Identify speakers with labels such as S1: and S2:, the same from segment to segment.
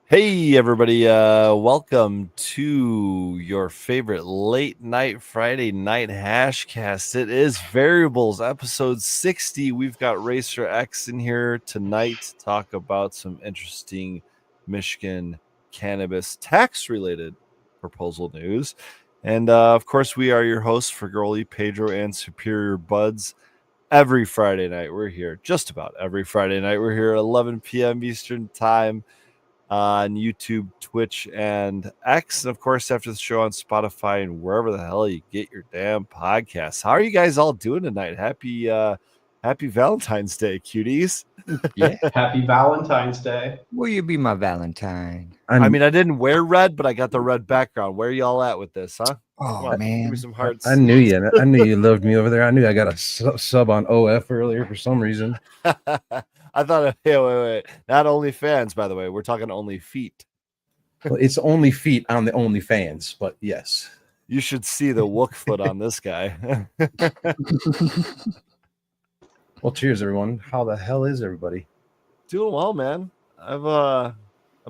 S1: Hey everybody, welcome to your favorite late night Friday night hashcast. It is Variables episode 60. We've got RacerX in here tonight to talk about some interesting Michigan cannabis tax related proposal news. And of course, we are your hosts for Goalie, Pedro, and Superior Buds. Every Friday night we're here, just about every Friday night we're here at 11 p.m. Eastern time on YouTube, Twitch, and X, and of course after the show on Spotify and wherever the hell you get your damn podcasts. How are you guys all doing tonight? Happy Valentine's Day, cuties.
S2: Yeah.
S3: Happy Valentine's Day.
S2: Will you be my Valentine?
S1: I mean, I didn't wear red, but I got the red background. Where are y'all at with this, huh?
S2: Oh, man.
S1: Give me some hearts.
S4: I knew you. I knew you loved me over there. I knew I got a sub on OF earlier for some reason.
S1: I thought, hey, wait. Not OnlyFans, by the way. We're talking only feet.
S4: Well, it's only feet on the OnlyFans, but yes.
S1: You should see the wook foot on this guy.
S4: Well, cheers, everyone. How the hell is everybody?
S1: Doing well, man. I've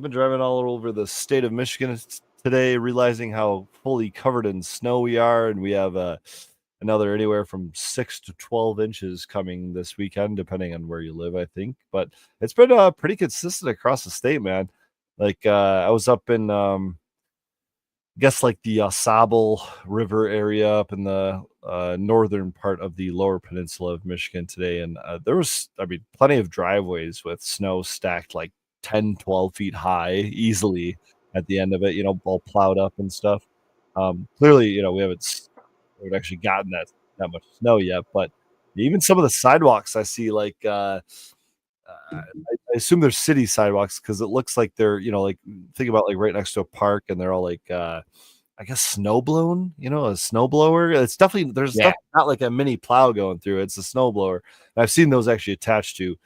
S1: been driving all over the state of Michigan today, realizing how fully covered in snow we are, and we have another anywhere from 6 to 12 inches coming this weekend, depending on where you live, I think. But it's been pretty consistent across the state, man. Like I was up in I guess like the Sable River area up in the northern part of the lower peninsula of Michigan today. And there was, plenty of driveways with snow stacked like 10, 12 feet high easily at the end of it, all plowed up and stuff. Clearly, we haven't actually gotten that much snow yet, but even some of the sidewalks I see, like, I assume they're city sidewalks because it looks like they're, like think about like right next to a park and they're all like, I guess snow blown, a snow blower. It's definitely, there's not like a mini plow going through. It's a snow blower. And I've seen those actually attached to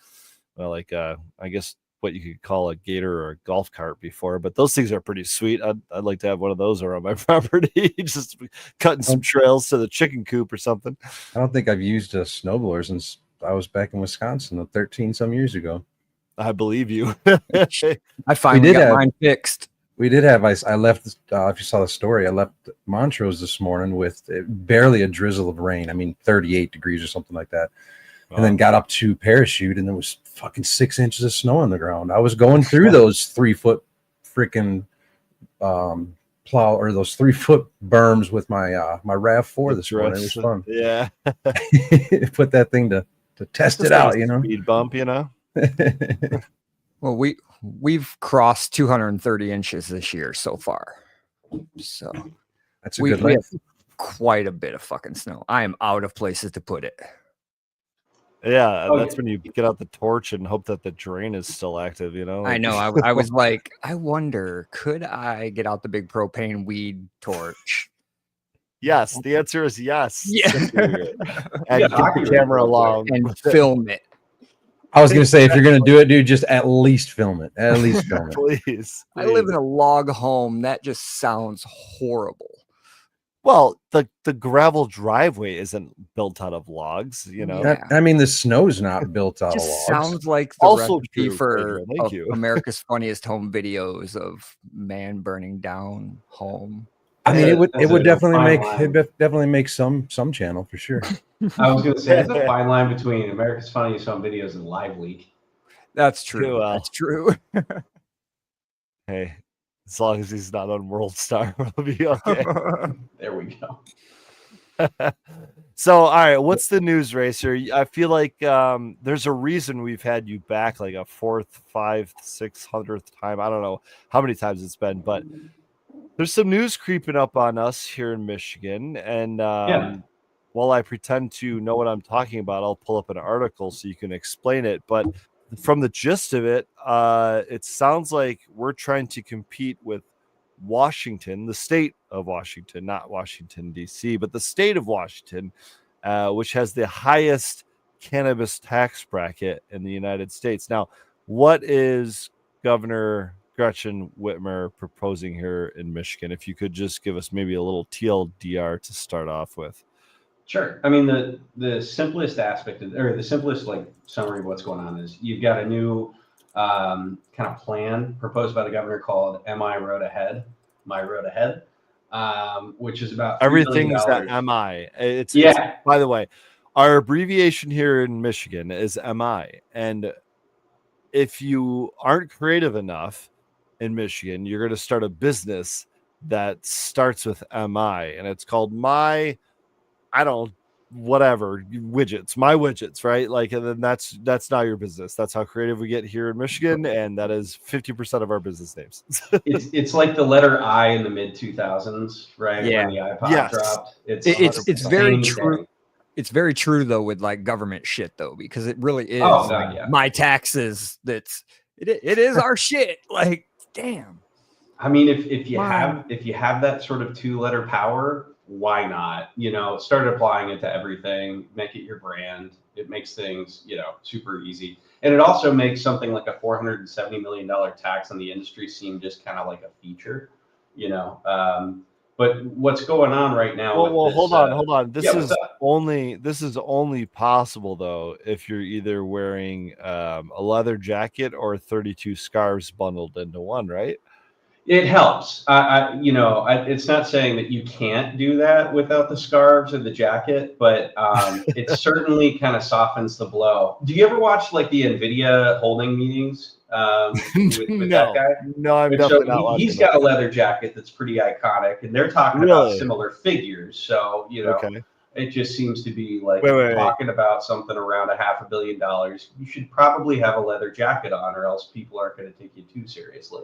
S1: I guess what you could call a gator or a golf cart before, but those things are pretty sweet. I'd like to have one of those around my property, just cutting some trails to the chicken coop or something.
S4: I don't think I've used a snowblower since I was back in Wisconsin 13 some years ago.
S1: I believe you.
S2: I finally got mine fixed.
S4: We did have ice. I left, if you saw the story, I left Montrose this morning with barely a drizzle of rain. 38 degrees or something like that. And then got up to Parachute, and there was fucking 6 inches of snow on the ground. I was going through those 3-foot freaking plow, or those 3-foot berms with my my RAV4 this morning. It was fun.
S1: Yeah.
S4: Put that thing to test it out,
S1: Speed bump,
S2: Well, we've crossed 230 inches this year so far. So
S4: that's a good length.
S2: We have quite a bit of fucking snow. I am out of places to put it.
S1: Yeah, that's when you get out the torch and hope that the drain is still active,
S2: I know. I was like, I wonder, could I get out the big propane weed torch?
S1: Yes, the answer is yes.
S2: Yeah.
S1: And get the camera along
S2: and film it.
S4: I was going to say, if you're going to do it, dude, just at least film it. At least film it.
S1: Please.
S2: I live in a log home. That just sounds horrible.
S1: Well, the gravel driveway isn't built out of logs,
S2: Yeah.
S4: The snow's not built out of logs.
S2: Sounds like the
S1: Also
S2: recipe
S1: true,
S2: for
S1: Pedro.
S2: America's Funniest Home Videos of man burning down home.
S4: It would definitely make some channel for sure.
S3: I was going to say it's a fine line between America's Funniest Home Videos and Live Leak.
S2: That's true. That's true.
S1: Hey, as long as he's not on World Star, we'll be okay.
S3: There we go.
S1: So, all right, what's the news, Racer? I feel like there's a reason we've had you back like a 4th, 5th, 600th time. I don't know how many times it's been, but there's some news creeping up on us here in Michigan. And while I pretend to know what I'm talking about, I'll pull up an article so you can explain it. But from the gist of it, it sounds like we're trying to compete with Washington, the state of Washington, not Washington, D.C., but the state of Washington, which has the highest cannabis tax bracket in the United States. Now, what is Governor Gretchen Whitmer proposing here in Michigan? If you could just give us maybe a little TLDR to start off with.
S3: Sure. The simplest aspect of, or the simplest summary of what's going on is you've got a new kind of plan proposed by the governor called "My Road Ahead," which is about $3 billion.
S1: Everything's at MI. It's
S3: Yeah.
S1: by the way, our abbreviation here in Michigan is MI. And if you aren't creative enough in Michigan, you're going to start a business that starts with MI, and it's called my whatever widgets, my widgets, right? Like, and then that's now your business. That's how creative we get here in Michigan, and that is 50% of our business names.
S3: It's like the letter I in the mid 2000s, right?
S2: Yeah.
S3: When the iPod
S1: Yes.
S3: dropped.
S2: It's
S3: the
S2: very
S3: same
S2: true.
S3: thing.
S2: It's very true though with like government shit though, because it really is
S3: Oh, God, yeah.
S2: my taxes. It is our shit. Like, damn.
S3: I mean, if you have that sort of 2-letter power, why not? Start applying it to everything, make it your brand. It makes things, super easy. And it also makes something like a $470 million tax on the industry seem just kind of like a feature, But what's going on right now?
S1: Well,
S3: with this,
S1: hold on. This
S3: what's
S1: is only possible though if you're either wearing a leather jacket or 32 scarves bundled into one, right?
S3: It helps. It's not saying that you can't do that without the scarves or the jacket, but it certainly kind of softens the blow. Do you ever watch like the NVIDIA holding meetings with that guy?
S1: No, I'm definitely not watching.
S3: He's got a leather jacket that's pretty iconic, and they're talking about similar figures. So,
S1: okay.
S3: It just seems to be like
S1: Wait.
S3: talking about something around $500 million. You should probably have a leather jacket on, or else people aren't going to take you too seriously.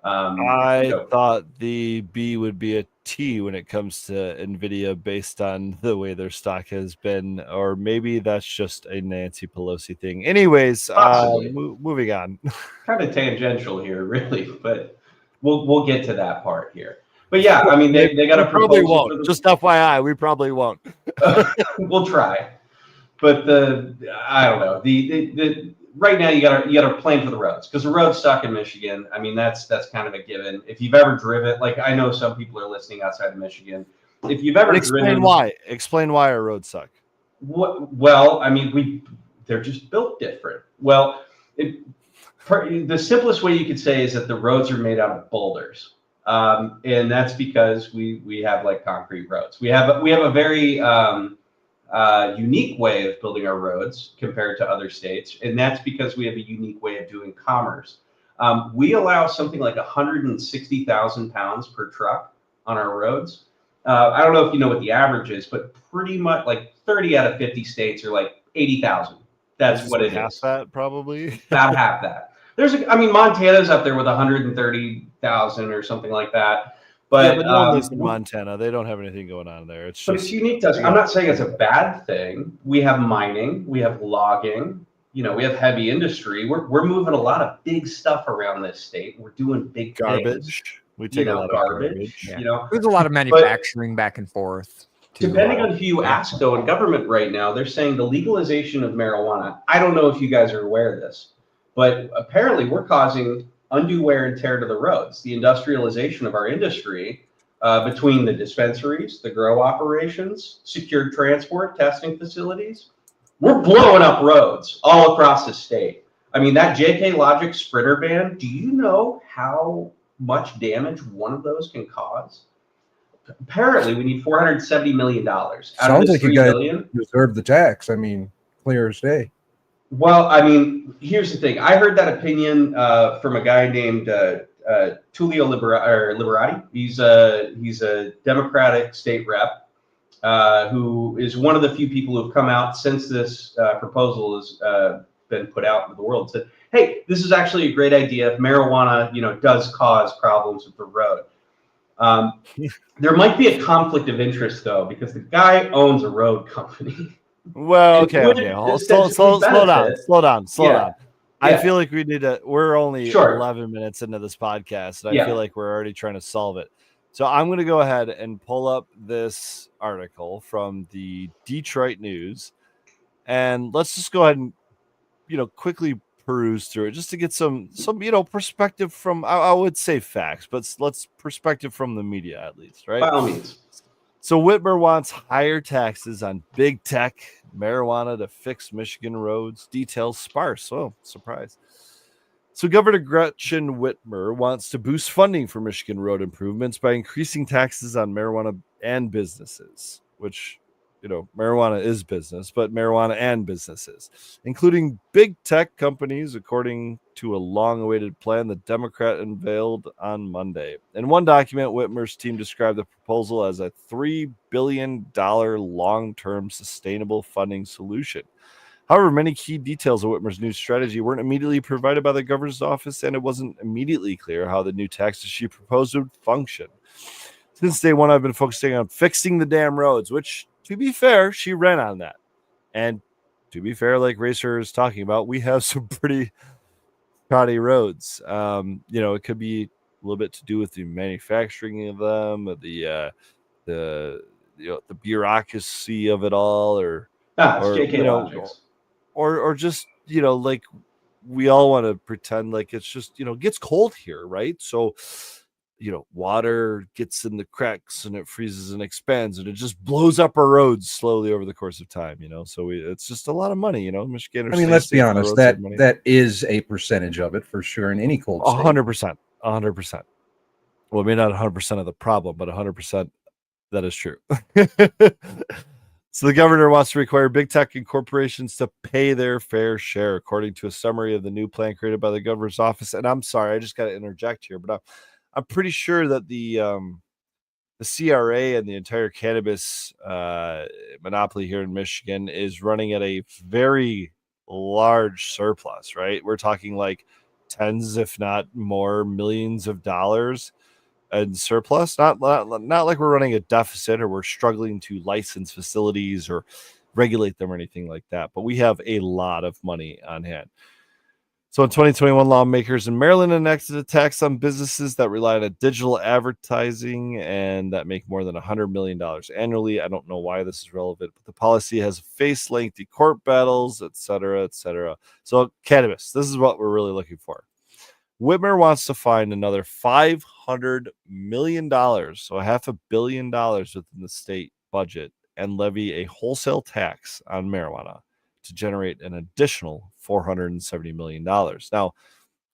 S1: I thought the B would be a T when it comes to NVIDIA based on the way their stock has been, or maybe that's just a Nancy Pelosi thing. Anyways, moving on.
S3: Kind of tangential here, really, but we'll get to that part here. But yeah, I mean, they got a proposal.
S1: Probably won't. Just FYI, we probably won't.
S3: We'll try. But I don't know. The right now you got to plan for the roads, because the roads suck in Michigan. I mean, that's kind of a given. If you've ever driven, like I know some people are listening outside of Michigan. If you've ever
S1: explain why our roads suck.
S3: Well, I mean, they're just built different. Well, the simplest way you could say is that the roads are made out of boulders, and that's because we have like concrete roads. We have a very unique way of building our roads compared to other states, and that's because we have a unique way of doing commerce. We allow something like 160,000 pounds per truck on our roads. I don't know if you know what the average is, but pretty much like 30 out of 50 states are like 80,000. That's what it is.
S1: Half that, probably.
S3: About half that. Montana's up there with 130,000 or something like that. But
S1: no one lives in Montana. They don't have anything going on there. It's
S3: unique to us. I'm not saying it's a bad thing. We have mining, we have logging, we have heavy industry. We're moving a lot of big stuff around this state. We're doing big
S1: garbage.
S3: Things.
S1: We take a lot of garbage.
S2: Yeah. There's a lot of manufacturing back and forth.
S3: Depending on who you ask, though, in government right now, they're saying the legalization of marijuana. I don't know if you guys are aware of this, but apparently we're causing undue wear and tear to the roads. The industrialization of our industry, between the dispensaries, the grow operations, secured transport, testing facilities, we're blowing up roads all across the state. I mean, that JK Logic Sprinter ban, do you know how much damage one of those can cause? Apparently, we need $470 million.
S4: Sounds like you guys deserve the tax. I mean, clear as day.
S3: Well, I mean, here's the thing. I heard that opinion from a guy named Tullio Liberati. He's a Democratic state rep who is one of the few people who have come out since this proposal has been put out into the world and said, hey, this is actually a great idea. Marijuana, does cause problems with the road. There might be a conflict of interest, though, because the guy owns a road company.
S1: Well, okay. Slow down. I feel like we're only 11 minutes into this podcast, and I feel like we're already trying to solve it. So I'm going to go ahead and pull up this article from the Detroit News, and let's just go ahead and, quickly peruse through it just to get some perspective from, I would say facts, but let's perspective from the media at least, right?
S3: By all means.
S1: So Whitmer wants higher taxes on big tech, marijuana to fix Michigan roads. Details sparse. Oh, surprise. So Governor Gretchen Whitmer wants to boost funding for Michigan road improvements by increasing taxes on marijuana and businesses, which, marijuana is business, but marijuana and businesses, including big tech companies, according to a long-awaited plan the Democrat unveiled on Monday. In one document, Whitmer's team described the proposal as a $3 billion long-term sustainable funding solution. However, many key details of Whitmer's new strategy weren't immediately provided by the governor's office, and it wasn't immediately clear how the new taxes she proposed would function. Since day one, I've been focusing on fixing the damn roads, which, to be fair, she ran on that. And to be fair, like Racer is talking about, we have some pretty shoddy roads. It could be a little bit to do with the manufacturing of them, the bureaucracy of it all, or
S3: It's JK Logics.
S1: or just like we all want to pretend like it's just it gets cold here, right? So water gets in the cracks and it freezes and expands and it just blows up our roads slowly over the course of time. So it's just a lot of money. Michigan.
S4: I mean, let's be honest, that is a percentage of it for sure in any cold state.
S1: 100%. Well, maybe not 100% of the problem, but 100% that is true. So the governor wants to require big tech and corporations to pay their fair share, according to a summary of the new plan created by the governor's office. And I'm sorry, I just got to interject here, but I'm pretty sure that the CRA and the entire cannabis monopoly here in Michigan is running at a very large surplus, right? We're talking like tens, if not more, millions of dollars and surplus. Not like we're running a deficit or we're struggling to license facilities or regulate them or anything like that, but we have a lot of money on hand. So in 2021, lawmakers in Maryland enacted a tax on businesses that rely on digital advertising and that make more than $100 million annually. I don't know why this is relevant, but the policy has faced lengthy court battles, et cetera, et cetera. So cannabis, this is what we're really looking for. Whitmer wants to find another $500 million, so $500 million within the state budget, and levy a wholesale tax on marijuana to generate an additional $470 million. Now,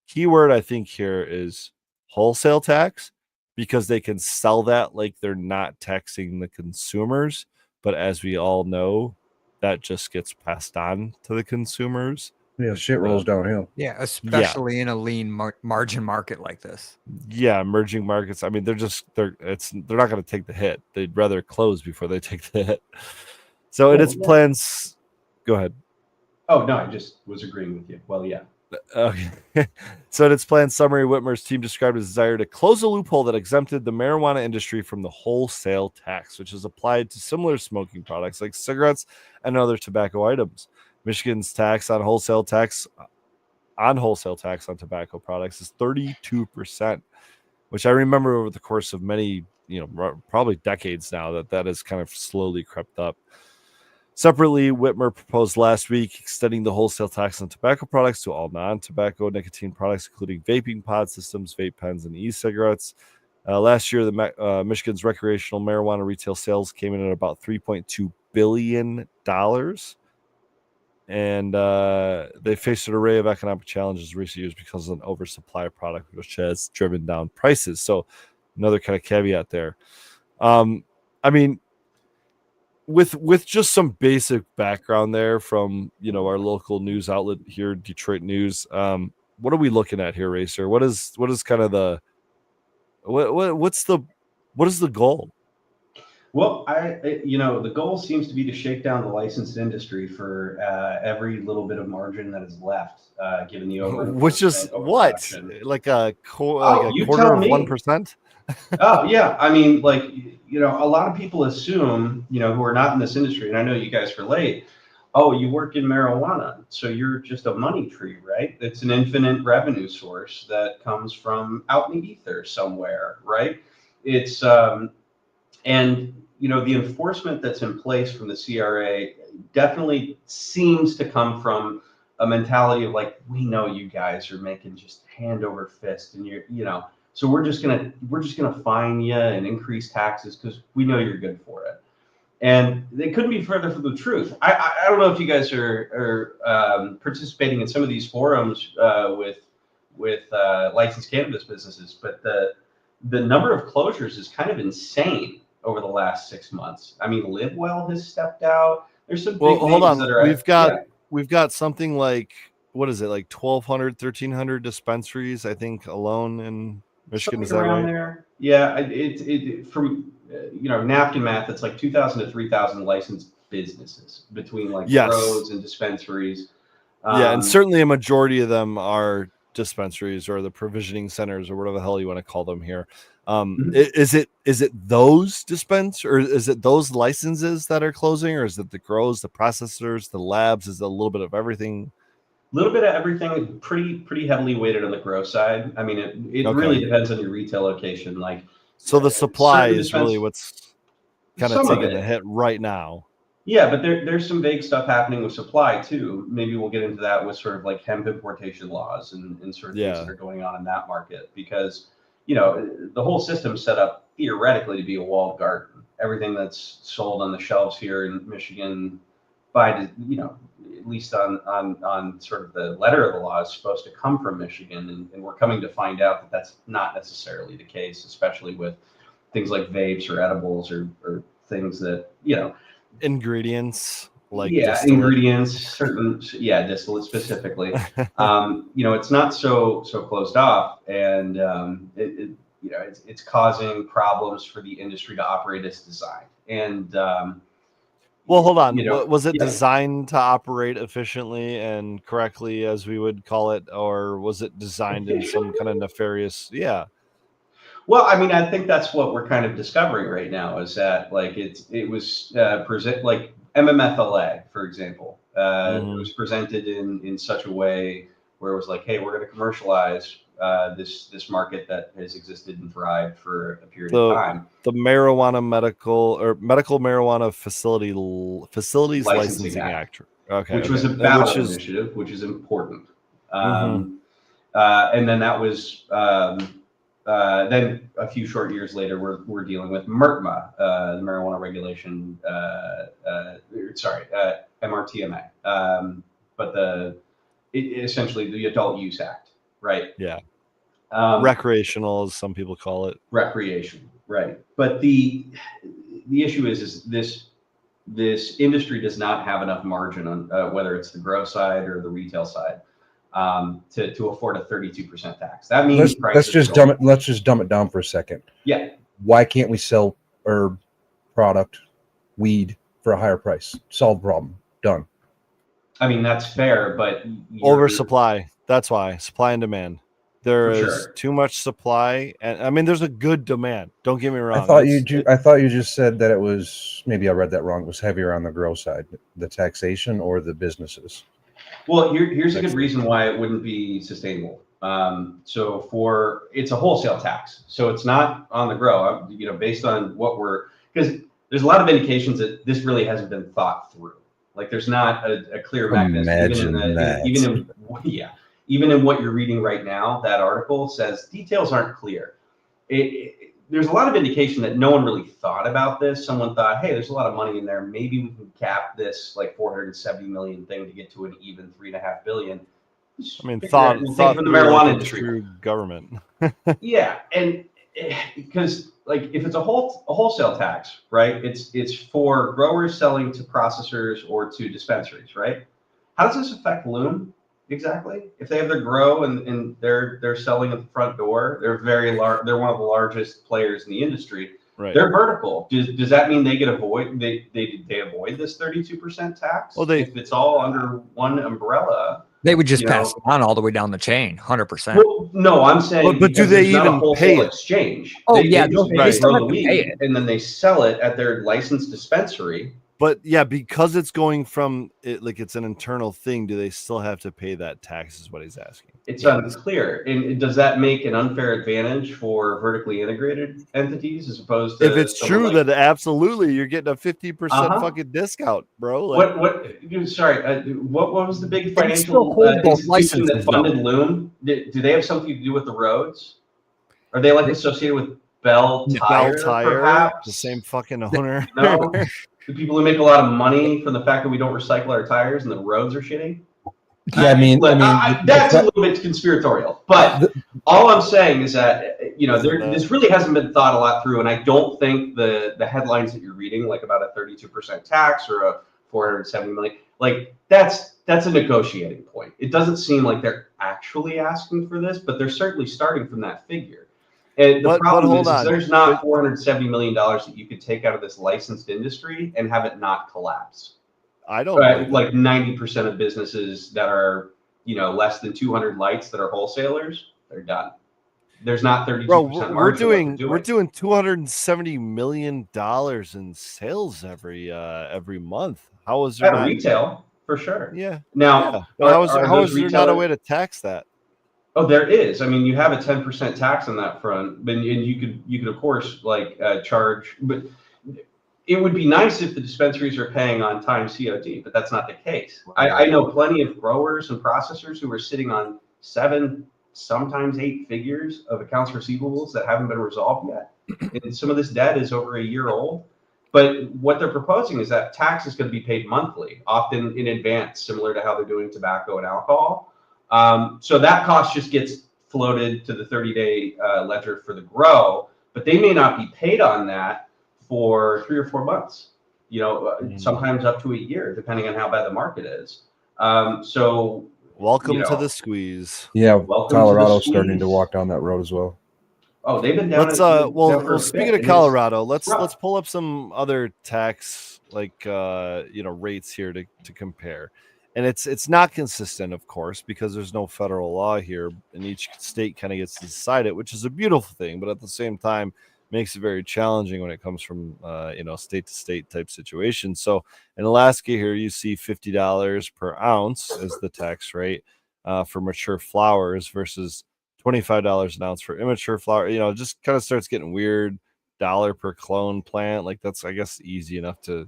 S1: keyword I think here is wholesale tax, because they can sell that like they're not taxing the consumers. But as we all know, that just gets passed on to the consumers.
S4: Yeah, shit rolls downhill.
S2: Yeah, especially in a lean margin market like this.
S1: Yeah, emerging markets. I mean, they're not going to take the hit. They'd rather close before they take the hit. So in its plans, go ahead.
S3: Oh no, I just was agreeing with you. Well, yeah.
S1: Okay. So in its planned summary, Whitmer's team described a desire to close a loophole that exempted the marijuana industry from the wholesale tax, which is applied to similar smoking products like cigarettes and other tobacco items. Michigan's tax on wholesale tax on tobacco products is 32%, which I remember over the course of many, probably decades now, that has kind of slowly crept up. Separately, Whitmer proposed last week extending the wholesale tax on tobacco products to all non-tobacco nicotine products, including vaping pod systems, vape pens, and e-cigarettes. Last year, Michigan's recreational marijuana retail sales came in at about $3.2 billion. And they faced an array of economic challenges in recent years because of an oversupply of product, which has driven down prices. So another kind of caveat there. I mean, with just some basic background there from our local news outlet here, Detroit News. What are we looking at here, Racer? What is kind of the what is the goal?
S3: Well, the goal seems to be to shake down the licensed industry for every little bit of margin that is left, given the over.
S1: Which is what, like a quarter of 1%.
S3: Oh yeah, I mean, a lot of people assume, who are not in this industry, and I know you guys relate. Oh, you work in marijuana, so you're just a money tree, right? It's an infinite revenue source that comes from out in the ether somewhere, right? It's and the enforcement that's in place from the CRA definitely seems to come from a mentality of like, we know you guys are making just hand over fist, and so we're just gonna fine you and increase taxes because we know you're good for it. And they couldn't be further from the truth. I don't know if you guys are participating in some of these forums with licensed cannabis businesses, but the number of closures is kind of insane over the last 6 months. I mean, LiveWell has stepped out. There's some big
S1: hold
S3: names
S1: on.
S3: that are
S1: We've got something like, what is it, like 1,200, 1,300 dispensaries, I think, alone in Michigan.
S3: Something
S1: Is that
S3: around
S1: right?
S3: there. Yeah, it from napkin math, it's like 2,000 to 3,000 licensed businesses between like
S1: Yes.
S3: grows and dispensaries.
S1: Yeah, and certainly a majority of them are dispensaries or the provisioning centers or whatever the hell you want to call them here. Is it those or is it those licenses that are closing, or is it the grows, the processors, the labs? Is it a little bit of everything?
S3: A little bit of everything, pretty heavily weighted on the grow side. I mean, it
S1: Okay.
S3: really depends on your retail location. Like,
S1: So the supply
S3: certain
S1: is really what's kind of
S3: some of
S1: taking
S3: it.
S1: the hit right now.
S3: Yeah, but there's some vague stuff happening with supply too. Maybe we'll get into that with sort of like hemp importation laws and sort of things that are going on in that market, because the whole system's set up theoretically to be a walled garden. Everything that's sold on the shelves here in Michigan, at least on sort of the letter of the law, is supposed to come from Michigan, and we're coming to find out that that's not necessarily the case, especially with things like vapes or edibles or things that
S1: ingredients like distillate.
S3: ingredients, certain distillate specifically. It's not so closed off, and it's causing problems for the industry to operate as designed. And
S1: well, hold on. Was it designed to operate efficiently and correctly, as we would call it, or was it designed in some kind of nefarious? Yeah.
S3: Well, I mean, I think that's what we're kind of discovering right now, is that like it was present like MMFLA, for example. It was presented in such a way where it was like, hey, we're going to commercialize this market that has existed and thrived for a period of time.
S1: The medical marijuana facilities licensing act. Okay,
S3: which was a ballot initiative, which is important. And then that was. Then a few short years later, we're dealing with MRTMA, the Marijuana Regulation, MRTMA, but essentially the Adult Use Act, right?
S1: Yeah. Recreational, as some people call it.
S3: Recreation, right? But the issue is this industry does not have enough margin on whether it's the grow side or the retail side. To afford a 32% tax. That means
S4: let's just dumb it down for a second.
S3: Yeah.
S4: Why can't we sell herb product, weed, for a higher price? Solve the problem. Done.
S3: I mean, that's fair, but
S1: oversupply. That's why. Supply and demand. There is too much supply, and I mean, there's a good demand. Don't get me wrong.
S4: I thought you just said that it was, maybe I read that wrong. It was heavier on the grow side, the taxation or the businesses.
S3: Well, here's a good reason why it wouldn't be sustainable. So it's a wholesale tax, so it's not on the grow. Based on because there's a lot of indications that this really hasn't been thought through. Like there's not a clear mechanism. Even in what you're reading right now, that article says details aren't clear. There's a lot of indication that no one really thought about this. Someone thought, hey, there's a lot of money in there. Maybe we can cap this like 470 million thing to get to an even $3.5 billion.
S1: I mean, thought
S3: from the marijuana industry.
S1: True government.
S3: Yeah, and because like if it's a wholesale tax, right? It's for growers selling to processors or to dispensaries, right? How does this affect Loom? Exactly. If they have their grow and they're selling at the front door, they're very large. They're one of the largest players in the industry.
S1: Right.
S3: They're vertical. Does that mean they avoid this 32% tax?
S1: Well,
S3: if it's all under one umbrella,
S2: they would just pass it on all the way down the chain, 100%.
S3: Well, no, I'm saying,
S1: but do they even pay it?
S3: Exchange?
S2: Oh,
S3: they still have to pay it, and then they sell it at their licensed dispensary.
S1: But yeah, because it's going from it, like it's an internal thing, do they still have to pay that tax, is what he's asking.
S3: It's unclear. And does that make an unfair advantage for vertically integrated entities as opposed to?
S1: If it's true that absolutely you're getting a 50% fucking discount, bro.
S3: Like, what was the big financial institution that funded Loom? Do they have something to do with the roads? Are they like associated with Bell Tire, perhaps?
S1: The same fucking owner.
S3: No. The people who make a lot of money from the fact that we don't recycle our tires and the roads are shitty?
S4: Yeah,
S3: that's a little bit conspiratorial, but all I'm saying is that this really hasn't been thought a lot through, and I don't think the headlines that you're reading, like about a 32% tax or a 470 million, like that's a negotiating point. It doesn't seem like they're actually asking for this, but they're certainly starting from that figure. And the problem is there's not $470 million that you could take out of this licensed industry and have it not collapse.
S1: I don't
S3: like 90% of businesses that are less than 200 lights that are wholesalers, they're done. There's not 32% margin.
S1: We're doing $270 million in sales every month. How is there
S3: at retail for sure?
S1: Yeah.
S3: Now,
S1: how is there not a way to tax that?
S3: Oh, there is. I mean, you have a 10% tax on that front, and you could of course charge, but it would be nice if the dispensaries are paying on time COD, but that's not the case. I know plenty of growers and processors who are sitting on 7, sometimes 8 figures of accounts receivables that haven't been resolved yet. And some of this debt is over a year old. But what they're proposing is that tax is going to be paid monthly, often in advance, similar to how they're doing tobacco and alcohol. So that cost just gets floated to the 30-day ledger for the grow, but they may not be paid on that for 3 or 4 months, sometimes up to a year, depending on how bad the market is. So
S1: welcome to the squeeze.
S4: Yeah, Colorado's starting to walk down that road as well.
S3: Oh, they've been down.
S1: Well, speaking of Colorado, let's pull up some other tax rates here to compare. And it's not consistent, of course, because there's no federal law here, and each state kind of gets to decide it, which is a beautiful thing, but at the same time makes it very challenging when it comes from state to state type situation. So in Alaska here, you see $50 per ounce is the tax rate for mature flowers versus $25 an ounce for immature flower. It just kind of starts getting weird. $1 per clone plant, like that's, I guess, easy enough to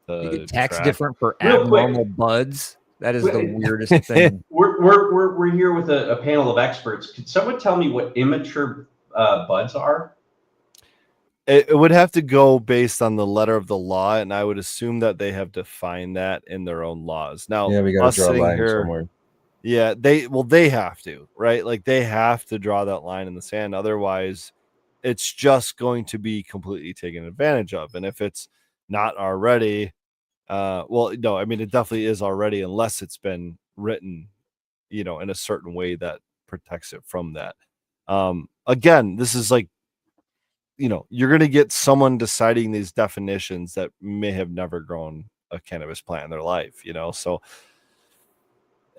S2: you get tax different for abnormal buds. That is the weirdest thing.
S3: We're here with a panel of experts. Could someone tell me what immature buds are?
S1: It would have to go based on the letter of the law, and I would assume that they have defined that in their own laws. Now,
S4: we got to draw a line somewhere.
S1: Yeah, they have to, right? Like they have to draw that line in the sand. Otherwise, it's just going to be completely taken advantage of. And if it's not already, no, I mean, it definitely is already, unless it's been written, in a certain way that protects it from that. Again, this is like, you're going to get someone deciding these definitions that may have never grown a cannabis plant in their life, so.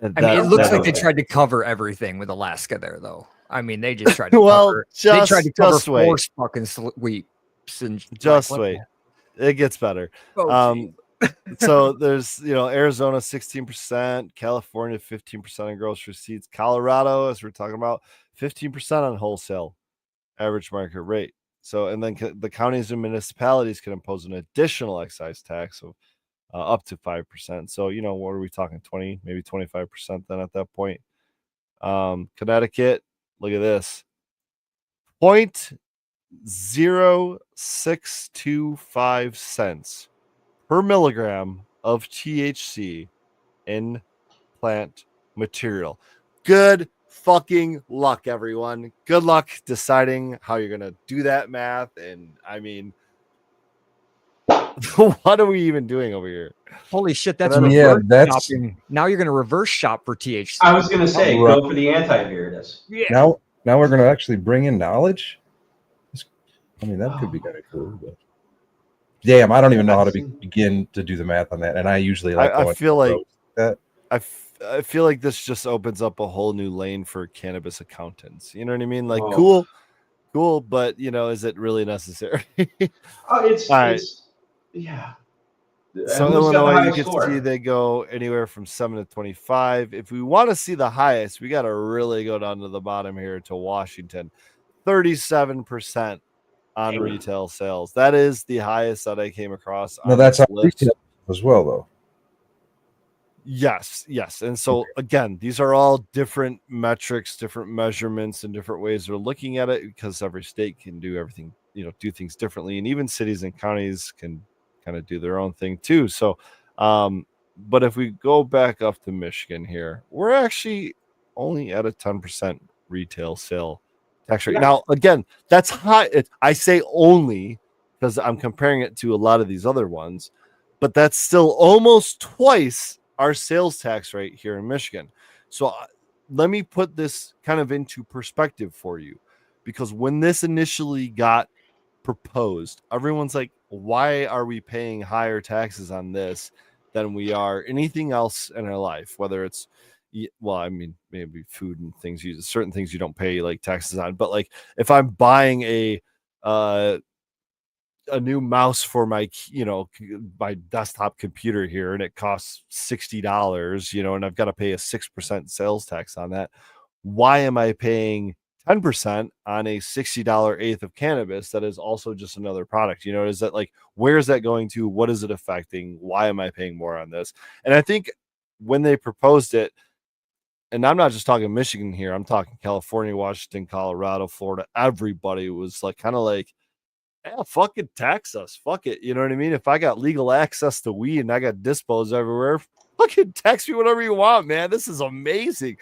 S2: I mean, it looks like they tried to cover everything with Alaska there, though. I mean, they just tried to cover. They tried to cover 4 fucking sweeps and
S1: just wait. It gets better. So there's Arizona 16%, California 15% on gross receipts, Colorado, as we're talking about, 15% on wholesale average market rate. So, and then the counties and municipalities can impose an additional excise tax of up to 5%. So, what are we talking? 20, maybe 25% then at that point. Connecticut, look at this. 0.0625 cents per milligram of THC in plant material. Good fucking luck, everyone. Good luck deciding how you're going to do that math. And I mean, what are we even doing over here?
S2: Holy shit, that's shopping. Now you're going to reverse shop for THC.
S3: I was going to say, go for the anti-Viridis.
S2: Yeah.
S4: Now we're going to actually bring in knowledge. I mean, that could be kind of cool. But damn, I don't even know how to begin to do the math on that. And I usually like.
S1: I feel like that. I feel like this just opens up a whole new lane for cannabis accountants. You know what I mean? Like, cool, but is it really necessary?
S3: Yeah.
S1: So Illinois, you can see they go anywhere from 7 to 25. If we want to see the highest, we got to really go down to the bottom here to Washington, 37% on retail sales. That is the highest that I came across.
S4: No, that's on retail as well, though.
S1: Yes. And so again, these are all different metrics, different measurements, and different ways of looking at it, because every state can do everything, do things differently, and even cities and counties can kind of do their own thing too. So But if we go back up to Michigan here, we're actually only at a 10% retail sale tax rate. Yeah. Now, again, that's high. I say only because I'm comparing it to a lot of these other ones, but that's still almost twice our sales tax rate here in Michigan. So let me put this kind of into perspective for you, because when this initially got proposed, everyone's like, why are we paying higher taxes on this than we are anything else in our life? Whether it's, well, I mean, maybe food and things, certain things you don't pay like taxes on, but like if I'm buying a new mouse for my, my desktop computer here, and it costs $60, and I've got to pay a 6% sales tax on that. Why am I paying 10% on a $60 eighth of cannabis that is also just another product? Is that like, where is that going to? What is it affecting? Why am I paying more on this? And I think when they proposed it, and I'm not just talking Michigan here, I'm talking California, Washington, Colorado, Florida, everybody was like, kind of like, yeah, fucking tax us. Fuck it. You know what I mean? If I got legal access to weed and I got dispos everywhere, fucking tax me whatever you want, man. This is amazing.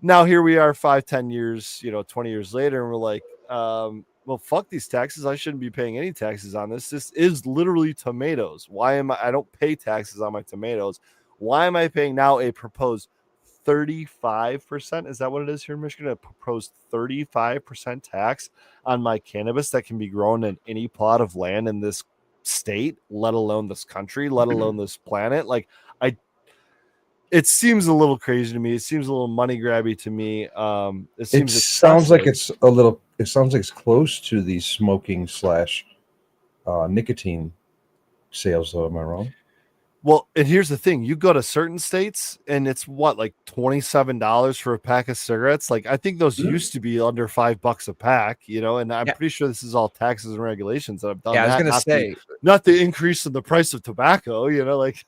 S1: Now here we are 5-10 years, 20 years later, and we're like, well, fuck these taxes. I shouldn't be paying any taxes on this. This is literally tomatoes. I don't pay taxes on my tomatoes. Why am I paying now a proposed 35%? Is that what it is here in Michigan? A proposed 35% tax on my cannabis that can be grown in any plot of land in this state, let alone this country, let alone this planet. Like, it seems a little crazy to me. It seems a little money grabby to me. It
S4: sounds like it's close to the smoking / nicotine sales, though. Am I wrong?
S1: Well, and here's the thing. You go to certain states and it's like $27 for a pack of cigarettes. Like, I think those used to be under $5 a pack, and I'm pretty sure this is all taxes and regulations that have done.
S2: Yeah, I was going to say,
S1: not the increase in the price of tobacco, like.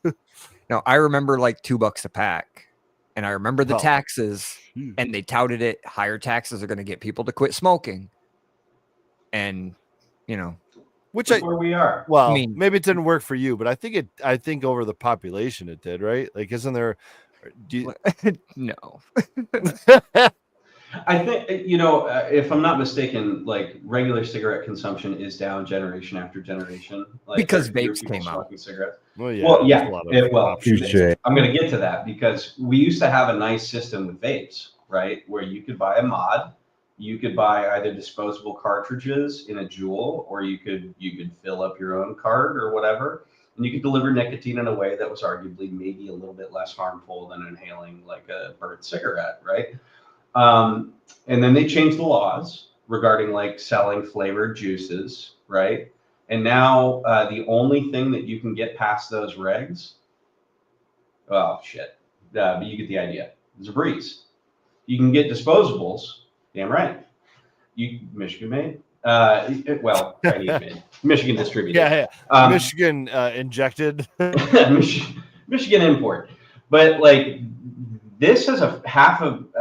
S2: No, I remember like $2 a pack, and I remember the taxes, and they touted it. Higher taxes are going to get people to quit smoking, and
S3: which where we are.
S1: Well, maybe it didn't work for you, but I think over the population it did, right? Like, isn't there?
S2: No.
S3: I think, if I'm not mistaken, like regular cigarette consumption is down generation after generation. Like,
S2: because vapes came out.
S3: Cigarettes.
S1: Well, yeah.
S3: I'm going to get to that, because we used to have a nice system with vapes, right? Where you could buy a mod, you could buy either disposable cartridges in a Juul, or you could fill up your own cart or whatever, and you could deliver nicotine in a way that was arguably maybe a little bit less harmful than inhaling like a burnt cigarette, right? And then they changed the laws regarding like selling flavored juices, right? And now the only thing that you can get past those regs, but you get the idea. It's a breeze. You can get disposables, damn right. Michigan made. Chinese made. Michigan distributed.
S1: Yeah. Michigan injected.
S3: Michigan import. But like, this has a 500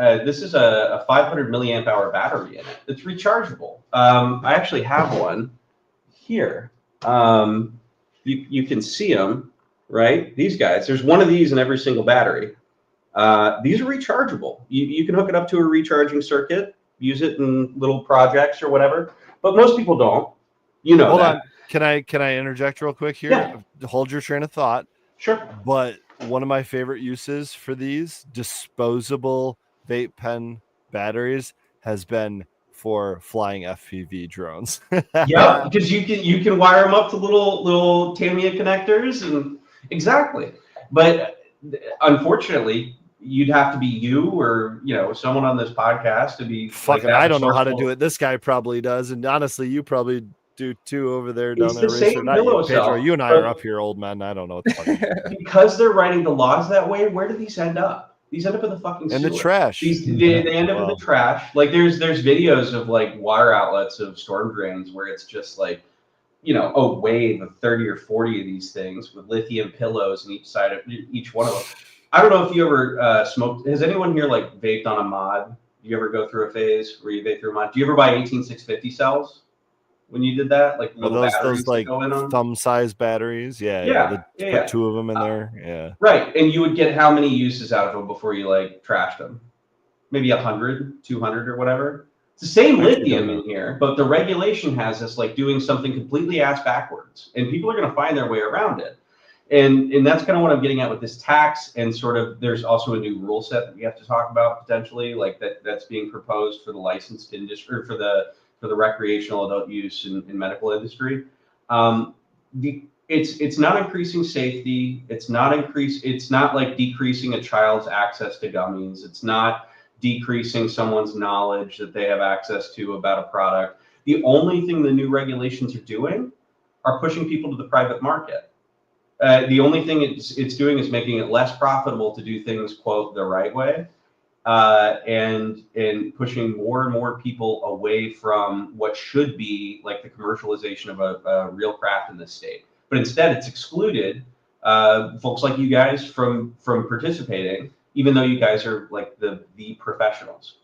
S3: milliamp hour battery in it. It's rechargeable. I actually have one here. You can see them, right? These guys. There's one of these in every single battery. These are rechargeable. You can hook it up to a recharging circuit, use it in little projects or whatever. But most people don't.
S1: Hold on. Can I interject real quick here?
S3: Yeah.
S1: Hold your train of thought.
S3: Sure.
S1: But one of my favorite uses for these disposable vape pen batteries has been for flying FPV drones.
S3: Yeah, because you can wire them up to little Tamiya connectors, and exactly. But unfortunately, you'd have to be you or someone on this podcast to be
S1: fucking. I don't know how to do it. This guy probably does, and honestly, you probably do too over there down there. Pedro, you and I are up here, old men. I don't know what the fuck.
S3: Because they're writing the laws that way. Where do these end up? These end up in the fucking
S1: in the trash.
S3: They end up in the trash. Like there's videos of like water outlets of storm drains where it's just like, a wave of 30 or 40 of these things with lithium pillows on each side of each one of them. I don't know if you ever smoked. Has anyone here like vaped on a mod? Do you ever go through a phase where you vape through a mod? Do you ever buy 18650 cells? when you did that? Like little batteries
S1: those like
S3: that go in them?
S1: thumb-sized batteries? Put 2 of them in there. Yeah.
S3: Right, and you would get how many uses out of them before you like trashed them? Maybe 100, 200 or whatever. It's the same lithium in here, but the regulation has us like doing something completely ass backwards, and people are going to find their way around it. And that's kind of what I'm getting at with this tax, and sort of there's also a new rule set that we have to talk about potentially, like that's being proposed for the licensed industry, or for the recreational adult use in medical industry. It's not increasing safety. It's not like decreasing a child's access to gummies. It's not decreasing someone's knowledge that they have access to about a product. The only thing the new regulations are doing are pushing people to the private market. The only thing it's doing is making it less profitable to do things, quote, the right way, and pushing more and more people away from what should be like the commercialization of a real craft in this state. But instead, it's excluded folks like you guys from participating, even though you guys are like the professionals.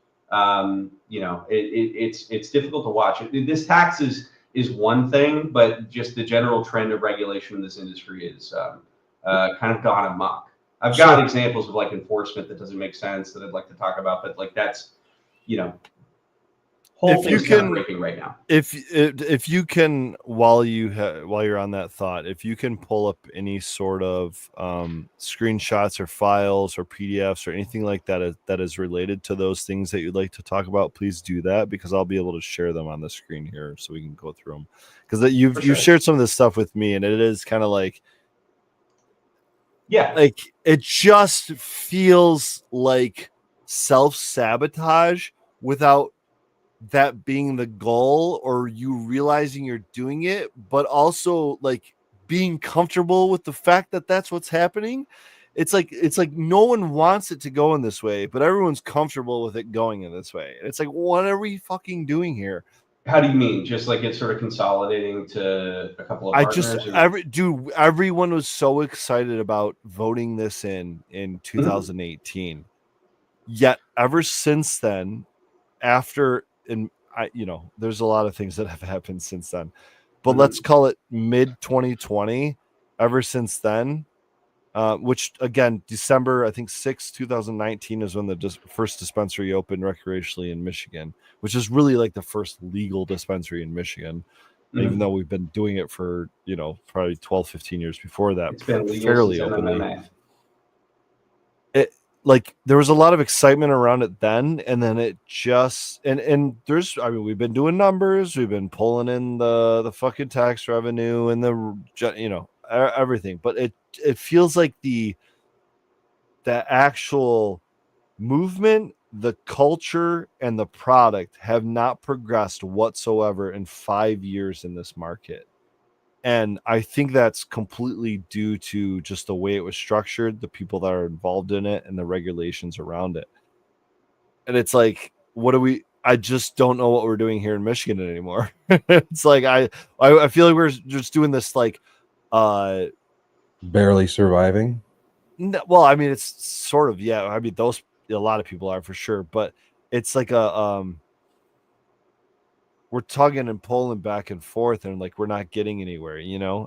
S3: It's difficult to watch. This tax is one thing, but just the general trend of regulation in this industry is kind of gone amok. I've got examples of like enforcement that doesn't make sense that I'd like to talk about, but like that's, whole thing's kind of breaking right now.
S1: If you can, while you're on that thought, if you can pull up any sort of screenshots or files or PDFs or anything like that that is related to those things that you'd like to talk about, please do that, because I'll be able to share them on the screen here so we can go through them. Because you've shared some of this stuff with me, and it is kind of like, like it just feels like self-sabotage without that being the goal, or you realizing you're doing it, but also like being comfortable with the fact that that's what's happening. It's like no one wants it to go in this way, but everyone's comfortable with it going in this way. It's like, what are we fucking doing here?
S3: How do you mean? Just like it's sort of consolidating to a couple of partners?
S1: Everyone was so excited about voting this in 2018. Yet ever since then, there's a lot of things that have happened since then, but let's call it mid 2020. Ever since then, which again, December, I think 6, 2019 is when the first dispensary opened recreationally in Michigan, which is really like the first legal dispensary in Michigan, even though we've been doing it for, probably 12, 15 years before that.
S3: It's been legal
S1: fairly
S3: since
S1: openly.
S3: MMA.
S1: Like there was a lot of excitement around it then, and then it just and there's, we've been doing numbers, we've been pulling in the fucking tax revenue and the everything, but it feels like the actual movement, the culture, and the product have not progressed whatsoever in 5 years in this market. And I think that's completely due to just the way it was structured, the people that are involved in it, and the regulations around it. And it's like, I just don't know what we're doing here in Michigan anymore. It's like, I feel like we're just doing this like,
S4: barely surviving.
S1: No, well, it's sort of, yeah. Those, a lot of people are for sure, but it's like we're tugging and pulling back and forth, and like we're not getting anywhere.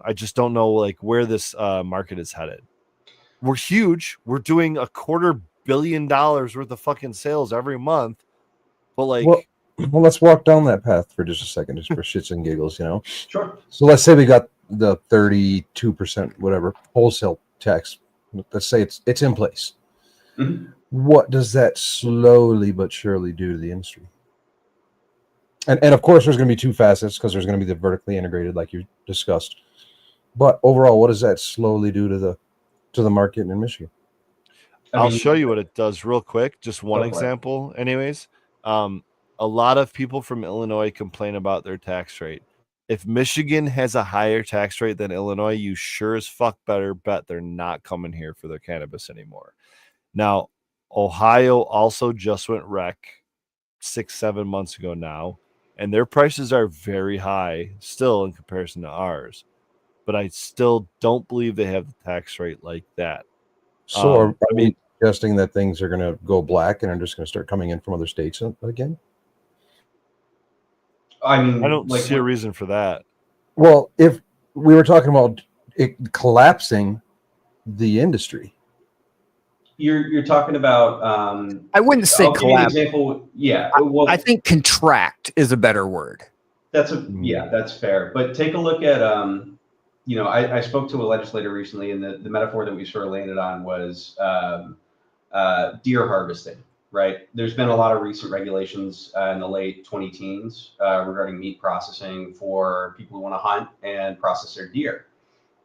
S1: I just don't know like where this market is headed. We're huge. We're doing $250 million worth of fucking sales every month, but like,
S4: well, let's walk down that path for just a second, just for shits and giggles.
S3: Sure.
S4: So let's say we got the 32% whatever wholesale tax. Let's say it's in place.
S3: Mm-hmm.
S4: What does that slowly but surely do to the industry? And of course, there's going to be two facets, because there's going to be the vertically integrated, like you discussed. But overall, what does that slowly do to the market in Michigan?
S1: I'll show you what it does real quick. Just one example, anyways. A lot of people from Illinois complain about their tax rate. If Michigan has a higher tax rate than Illinois, you sure as fuck better bet they're not coming here for their cannabis anymore. Now, Ohio also just went rec 6-7 months ago now, and their prices are very high still in comparison to ours. But I still don't believe they have the tax rate like that.
S4: So are we suggesting that things are going to go black and are just going to start coming in from other states again?
S3: I mean,
S1: I don't see a reason for that.
S4: Well, if we were talking about it collapsing the industry.
S3: You're talking about.
S2: I wouldn't say collapse.
S3: Give you an example. Yeah, well,
S2: I think contract is a better word.
S3: That's fair. But take a look at I spoke to a legislator recently, and the metaphor that we sort of landed on was deer harvesting. Right. There's been a lot of recent regulations in the late 2010s regarding meat processing for people who want to hunt and process their deer.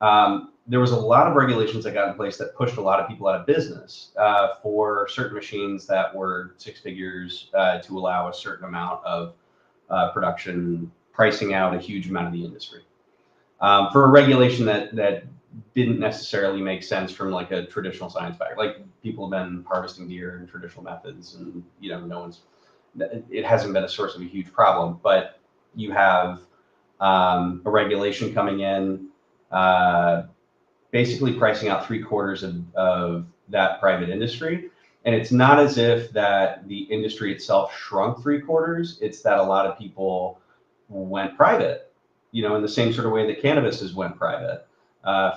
S3: There was a lot of regulations that got in place that pushed a lot of people out of business for certain machines that were 6 figures to allow a certain amount of production, pricing out a huge amount of the industry. For a regulation that didn't necessarily make sense from like a traditional science background. Like people have been harvesting deer in traditional methods, and it hasn't been a source of a huge problem. But you have a regulation coming in, basically pricing out 3/4 of that private industry. And it's not as if that the industry itself shrunk 3/4. It's that a lot of people went private, in the same sort of way that cannabis has went private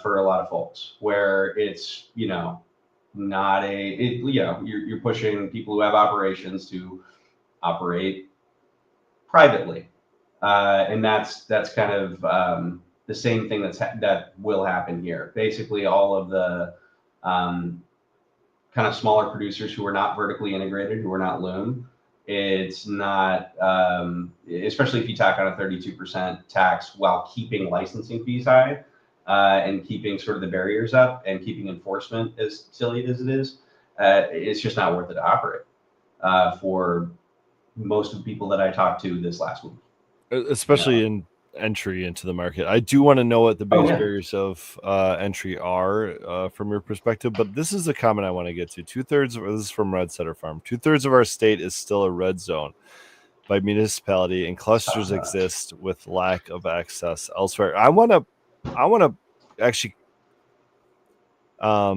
S3: for a lot of folks, where it's, you're pushing people who have operations to operate privately. And that's kind of the same thing that will happen here. Basically, all of the kind of smaller producers who are not vertically integrated, who are not loom, it's not, especially if you tack on a 32% tax while keeping licensing fees high and keeping sort of the barriers up and keeping enforcement as silly as it is, it's just not worth it to operate for most of the people that I talked to this last week.
S1: Especially in entry into the market. I do want to know what the biggest barriers of entry are from your perspective, but this is a comment I want to get to. 2/3 this is from Red Setter Farm. 2/3 of our state is still a red zone by municipality, and clusters exist with lack of access elsewhere. I want to actually I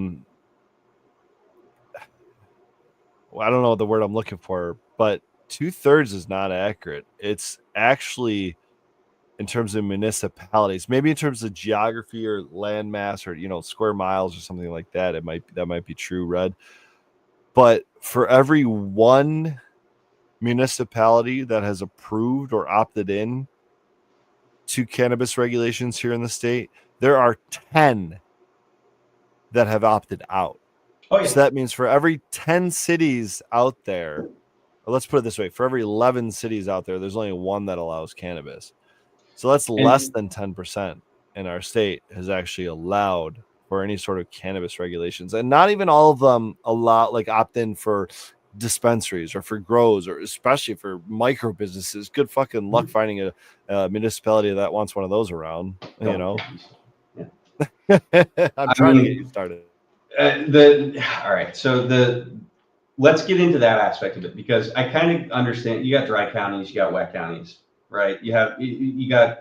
S1: don't know the word I'm looking for, but 2/3 is not accurate. It's actually in terms of municipalities, maybe in terms of geography or land mass or square miles or something like that. That might be true, Red. But for every one municipality that has approved or opted in to cannabis regulations here in the state, there are 10 that have opted out. Oh, yeah. So that means for every 10 cities out there, or let's put it this way, for every 11 cities out there, there's only one that allows cannabis. So that's less than 10% in our state has actually allowed for any sort of cannabis regulations. And not even all of them opt in for dispensaries or for grows, or especially for micro businesses. Good fucking luck finding a municipality that wants one of those around, Yeah. I'm trying to get you started.
S3: All right. So let's get into that aspect of it, because I kind of understand you got dry counties, you got wet counties. Right. You got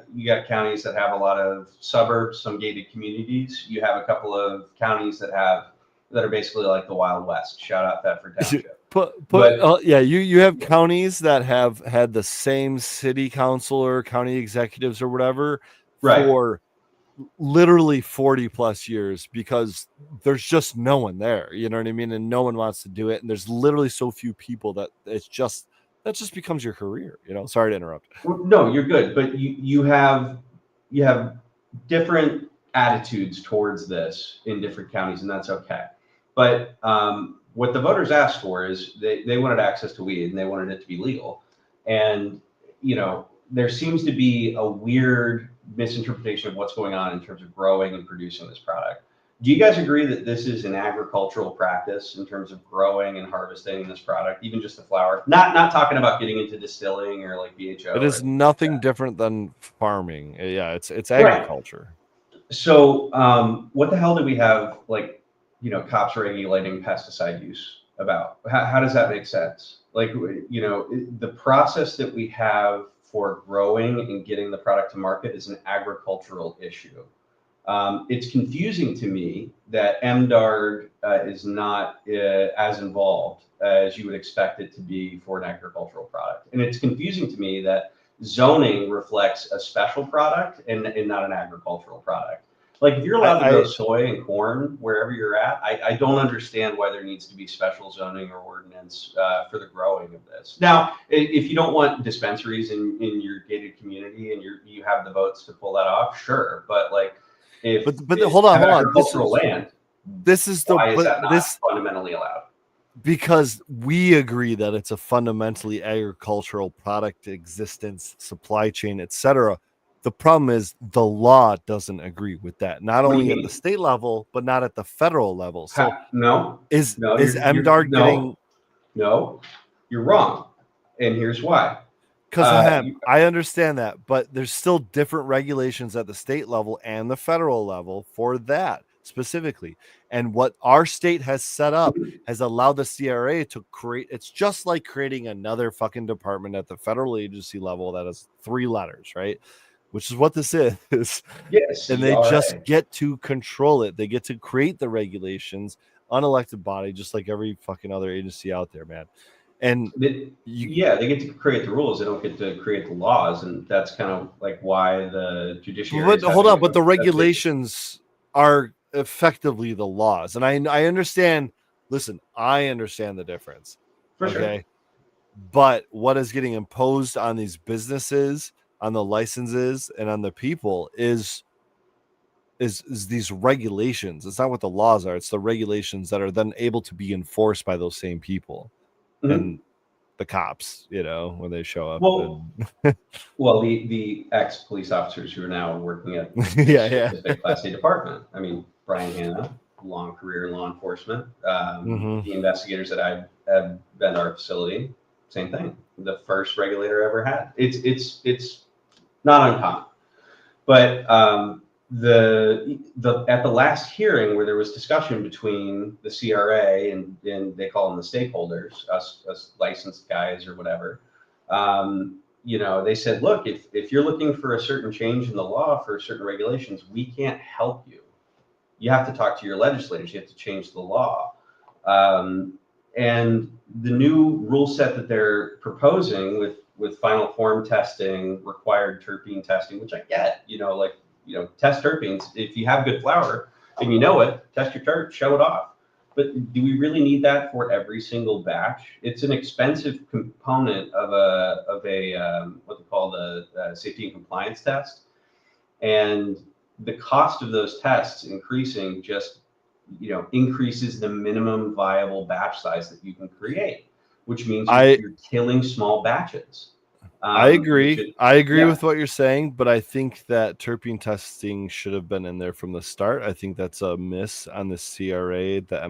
S3: counties that have a lot of suburbs, some gated communities. You have a couple of counties that are basically like the Wild West. Shout out Thetford Township.
S1: You have counties that have had the same city council or county executives or whatever for literally 40 plus years, because there's just no one there. You know what I mean? And no one wants to do it. And there's literally so few people that that just becomes your career. Sorry to interrupt.
S3: No, you're good. But you have different attitudes towards this in different counties, and that's okay. But what the voters asked for is they wanted access to weed, and they wanted it to be legal. And there seems to be a weird misinterpretation of what's going on in terms of growing and producing this product. Do you guys agree that this is an agricultural practice in terms of growing and harvesting this product, even just the flower? Not talking about getting into distilling or like BHO.
S1: It is nothing different than farming. Yeah, it's agriculture.
S3: Right. So what the hell do we have cops regulating pesticide use about? How does that make sense? The process that we have for growing and getting the product to market is an agricultural issue. It's confusing to me that MDARD is not as involved as you would expect it to be for an agricultural product. And it's confusing to me that zoning reflects a special product and not an agricultural product. Like if you're allowed to grow soy and corn wherever you're at, I don't understand why there needs to be special zoning or ordinance for the growing of this. Now, if you don't want dispensaries in your gated community and you have the votes to pull that off, sure. But like
S1: but hold on.
S3: Agricultural land.
S1: This is
S3: why is that not fundamentally allowed?
S1: Because we agree that it's a fundamentally agricultural product, existence, supply chain, etc. The problem is the law doesn't agree with that. Not only at the state level, but not at the federal level. So is MDARD getting?
S3: No, you're wrong, and here's why.
S1: Because I understand that, but there's still different regulations at the state level and the federal level for that specifically. And what our state has set up has allowed the CRA to create. It's just like creating another fucking department at the federal agency level that has 3 letters, right? Which is what this is.
S3: Yes,
S1: and they just get to control it. They get to create the regulations, unelected body, just like every fucking other agency out there, man. And
S3: they get to create the rules. They don't get to create the laws, and that's kind of like why the judiciary.
S1: But hold on, but the regulations are effectively the laws, and I understand. Listen, I understand the difference.
S3: For sure.
S1: But what is getting imposed on these businesses, on the licenses, and on the people is these regulations. It's not what the laws are; it's the regulations that are then able to be enforced by those same people. And the cops, when they show up.
S3: Well, the ex-police officers who are now working at the Class A department. I mean, Brian Hanna, long career in law enforcement. The investigators that I've been to our facility, same thing. The first regulator I ever had. It's not uncommon, but at the last hearing where there was discussion between the CRA and they call them the stakeholders, us licensed guys or whatever, they said, look, if you're looking for a certain change in the law for certain regulations, we can't help you. You have to talk to your legislators. You have to change the law. And the new rule set that they're proposing with final form testing, required terpene testing, which I get, test terpenes. If you have good flour and you know it, test your terp, show it off. But do we really need that for every single batch? It's an expensive component of a what they call the safety and compliance test, and the cost of those tests increasing just increases the minimum viable batch size that you can create, which means you're killing small batches.
S1: I agree. I agree with what you're saying, but I think that terpene testing should have been in there from the start. I think that's a miss on the CRA, the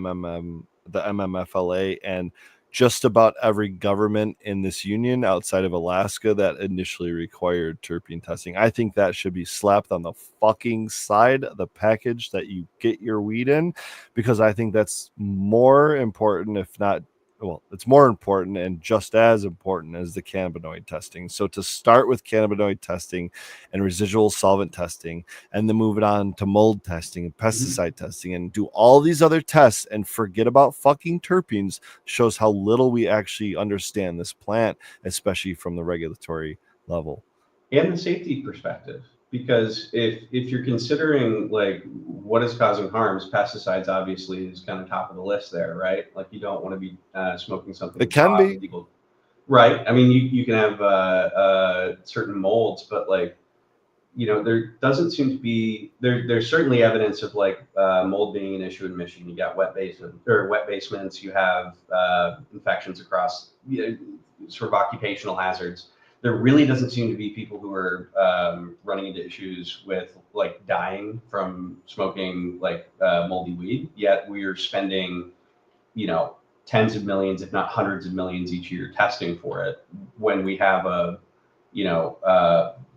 S1: MMFLA, and just about every government in this union outside of Alaska that initially required terpene testing. I think that should be slapped on the fucking side of the package that you get your weed in, because I think that's more important, if not, well, it's more important and just as important as the cannabinoid testing. So to start with cannabinoid testing and residual solvent testing, and then move it on to mold testing and pesticide testing and do all these other tests and forget about fucking terpenes, shows how little we actually understand this plant, especially from the regulatory level.
S3: And the safety perspective. Because if you're considering like what is causing harms, pesticides obviously is kind of top of the list there, right? Like you don't want to be smoking something.
S1: It can be
S3: illegal. Right. I mean, you can have certain molds, but like, there doesn't seem to be there's certainly evidence of like mold being an issue in Michigan. You got wet basements, you have infections across sort of occupational hazards. There really doesn't seem to be people who are running into issues with like dying from smoking like moldy weed. Yet we are spending, tens of millions, if not hundreds of millions each year testing for it, when we have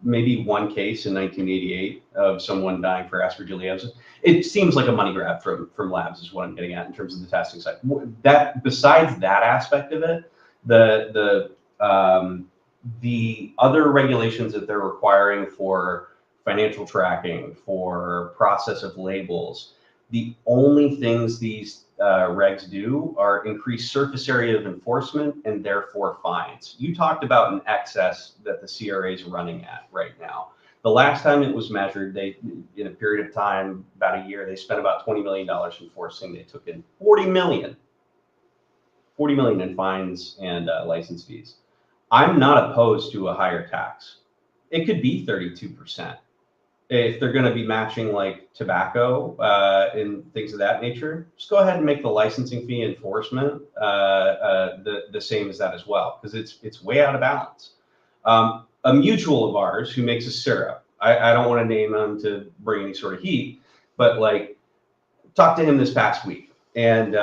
S3: maybe one case in 1988 of someone dying for aspergillosis. It seems like a money grab from labs is what I'm getting at in terms of the testing side. That besides that aspect of it, the other regulations that they're requiring for financial tracking, for process of labels, the only things these regs do are increase surface area of enforcement and therefore fines. You talked about an excess that the CRA is running at right now. The last time it was measured, they, in a period of time, about a year, they spent about $20 million enforcing. They took in $40 million in fines and license fees. I'm not opposed to a higher tax. It could be 32%. If they're going to be matching like tobacco and things of that nature, just go ahead and make the licensing fee enforcement the same as that as well, because it's way out of balance. A mutual of ours who makes a syrup, I don't want to name him to bring any sort of heat, but like talked to him this past week, and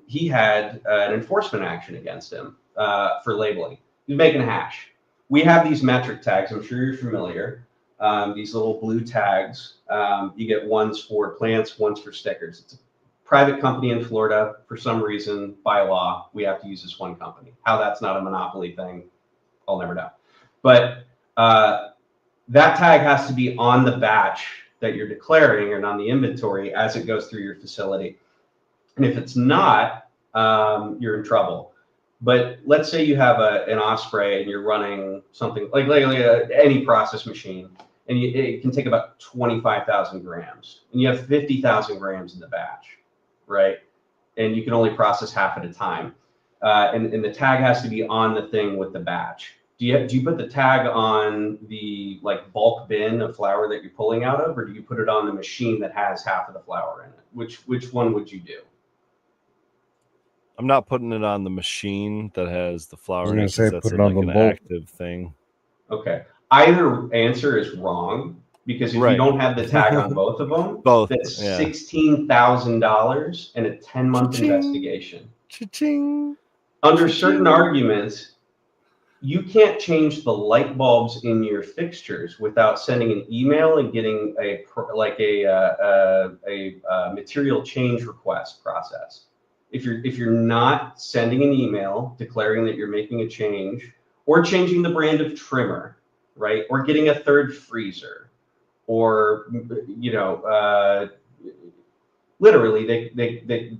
S3: he had an enforcement action against him for labeling. He's making hash. We have these metric tags. I'm sure you're familiar. These little blue tags. You get ones for plants, ones for stickers. It's a private company in Florida. For some reason, by law, we have to use this one company. How that's not a monopoly thing, I'll never know. But that tag has to be on the batch that you're declaring and on the inventory as it goes through your facility. And if it's not, you're in trouble. But let's say you have an Osprey and you're running something like any process machine, and it can take about 25,000 grams, and you have 50,000 grams in the batch, right? And you can only process half at a time. And the tag has to be on the thing with the batch. Do you put the tag on the like bulk bin of flour that you're pulling out of, or do you put it on the machine that has half of the flour in it? Which one would you do?
S1: I'm not putting it on the machine that has the flour in it.
S4: Say
S1: That's
S4: put it on
S1: like
S4: the
S1: an
S4: bulk.
S1: active thing.
S3: Okay. Either answer is wrong, because if you don't have the tag on both of them, that's $16,000 and a 10-month investigation.
S1: Cha-ching.
S3: Under
S1: Cha-ching.
S3: certain arguments, you can't change the light bulbs in your fixtures without sending an email and getting a material change request process. If you're not sending an email declaring that you're making a change, or changing the brand of trimmer, right, or getting a third freezer, or literally the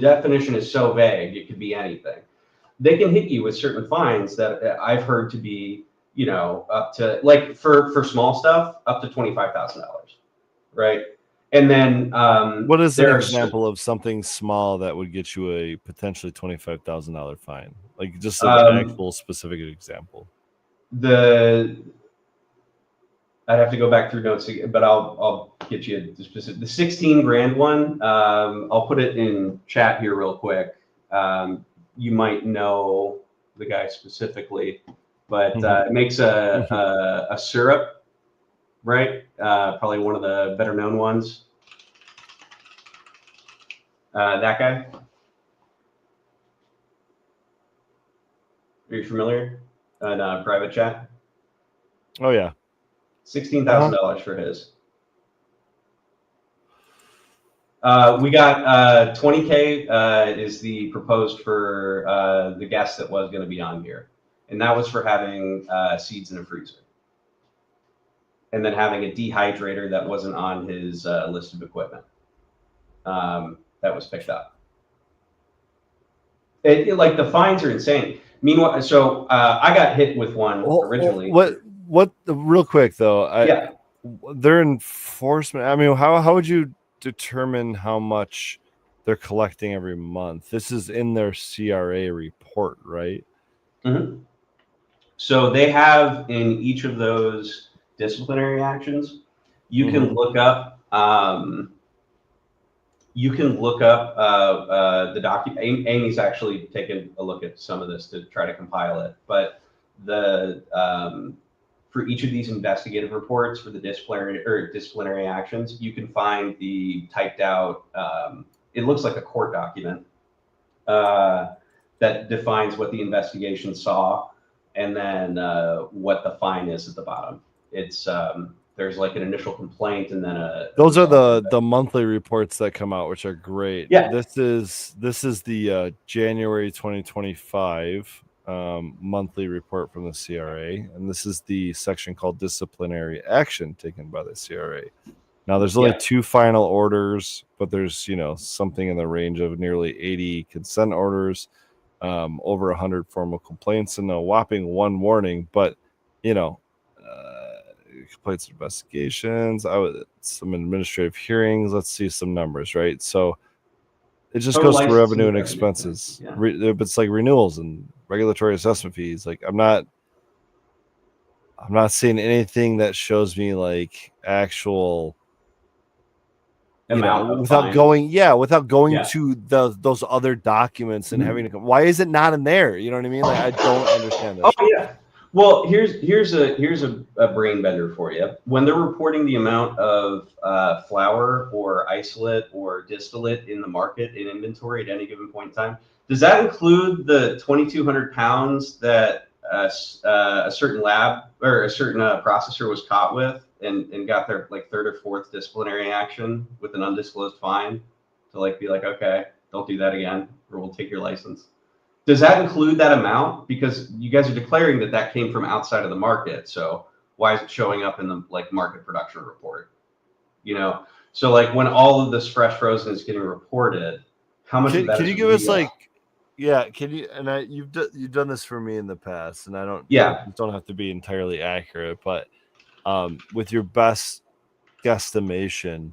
S3: definition is so vague it could be anything. They can hit you with certain fines that I've heard to be, up to, like for small stuff, up to $25,000, right? And then
S1: what is an example of something small that would get you a potentially $25,000 fine? Like just an actual specific example.
S3: I'd have to go back through notes, but I'll get you the specific. The 16 grand one, I'll put it in chat here real quick. You might know the guy specifically, but it makes a syrup, right? Probably one of the better known ones. That guy. Are you familiar? In private chat.
S1: Oh yeah.
S3: $16,000 for his. We got 20K is the proposed for the guest that was going to be on here, and that was for having seeds in a freezer, and then having a dehydrator that wasn't on his list of equipment that was picked up. Like the fines are insane. Meanwhile, so I got hit with one originally.
S1: What? Real quick though, their enforcement. I mean, how would you determine how much they're collecting every month? This is in their CRA report, right?
S3: Mm-hmm. So they have in each of those disciplinary actions, you can look up. You can look up the document. Amy's actually taken a look at some of this to try to compile it. But for each of these investigative reports for the disciplinary actions, you can find the typed out. It looks like a court document that defines what the investigation saw, and then what the fine is at the bottom. It's there's like an initial complaint, and then
S1: those are the monthly reports that come out, which are great.
S3: Yeah.
S1: This is the January 2025 monthly report from the CRA, and this is the section called disciplinary action taken by the CRA. Now there's only 2 final orders, but there's something in the range of nearly 80 consent orders, over 100 formal complaints, and a whopping 1 warning. But complaints, investigations, some administrative hearings. Let's see some numbers, right? So it just goes to revenue and expenses. Yeah. It's like renewals and regulatory assessment fees. Like I'm not seeing anything that shows me like actual without going to those other documents and having to come. Why is it not in there? You know what I mean? Like I don't understand this.
S3: Yeah. Well, here's a brain bender for you. When they're reporting the amount of flour or isolate or distillate in the market in inventory at any given point in time, does that include the 2,200 pounds that a certain lab or a certain processor was caught with and got their like 3rd or 4th disciplinary action with an undisclosed fine to like be like, okay, don't do that again, or we'll take your license? Does that include that amount? Because you guys are declaring that came from outside of the market. So why is it showing up in the like market production report? So like when all of this fresh frozen is getting reported, how much of that
S1: can
S3: is
S1: you give us like, can you, and you've done this for me in the past, and I don't, don't have to be entirely accurate, but with your best guesstimation,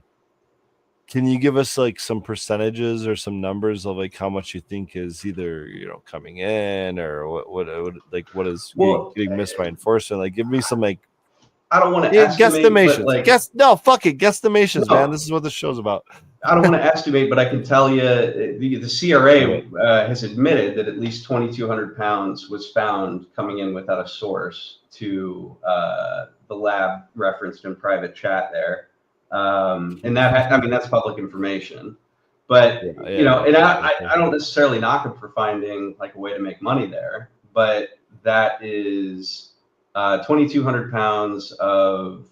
S1: can you give us like some percentages or some numbers of like how much you think is either coming in or what is getting missed by enforcement? Like give me some like,
S3: I don't want to
S1: guesstimations. Guesstimations, man. This is what this show's about.
S3: I don't want to estimate, but I can tell you the CRA has admitted that at least 2,200 pounds was found coming in without a source to the lab referenced in private chat there. And that's public information, but I don't necessarily knock them for finding like a way to make money there, but that is 2,200 pounds of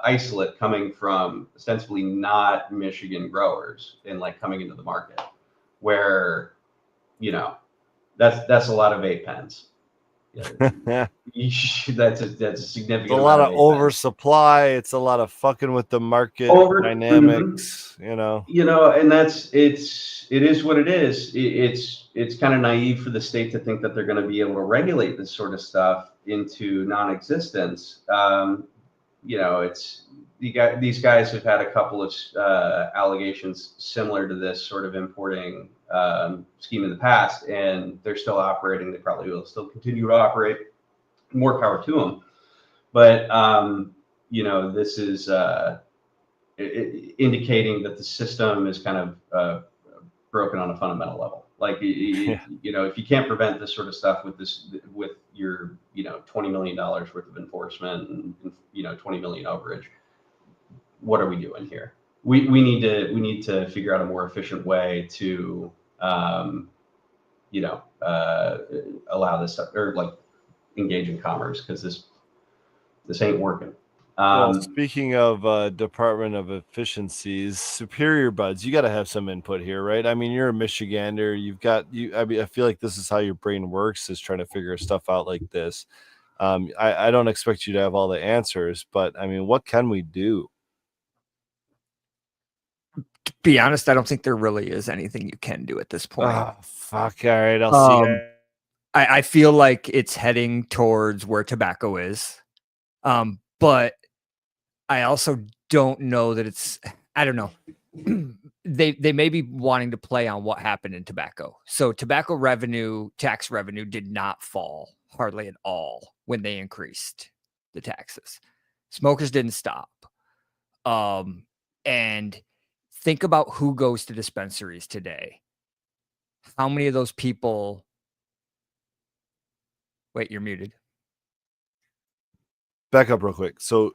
S3: isolate coming from ostensibly not Michigan growers and like coming into the market where, that's a lot of vape pens. That's a significant.
S1: It's a lot of oversupply. It's a lot of fucking with the market dynamics. And
S3: it is what it is. It's kind of naive for the state to think that they're going to be able to regulate this sort of stuff into non-existence. These guys have had a couple of allegations similar to this sort of importing scheme in the past, and they're still operating. They probably will still continue to operate. More power to them. But this is indicating that the system is kind of broken on a fundamental level. Like if you can't prevent this sort of stuff with your $20 million worth of enforcement and $20 million overage, what are we doing here? We need to figure out a more efficient way to allow this stuff, or like engage in commerce, because this ain't working.
S1: Well, speaking of Department of Efficiencies, Superior Buds, you got to have some input here, right? I mean, you're a Michigander. I feel like this is how your brain works, is trying to figure stuff out like this. I don't expect you to have all the answers, but I mean, what can we do?
S2: To be honest, I don't think there really is anything you can do at this point.
S1: Oh, fuck. All right. I'll see.
S2: I feel like it's heading towards where tobacco is. But I also don't know that it's, I don't know. They may be wanting to play on what happened in tobacco. So tobacco revenue, tax revenue did not fall hardly at all when they increased the taxes. Smokers didn't stop. And think about who goes to dispensaries today. How many of those people... Wait, you're muted.
S1: Back up real quick. So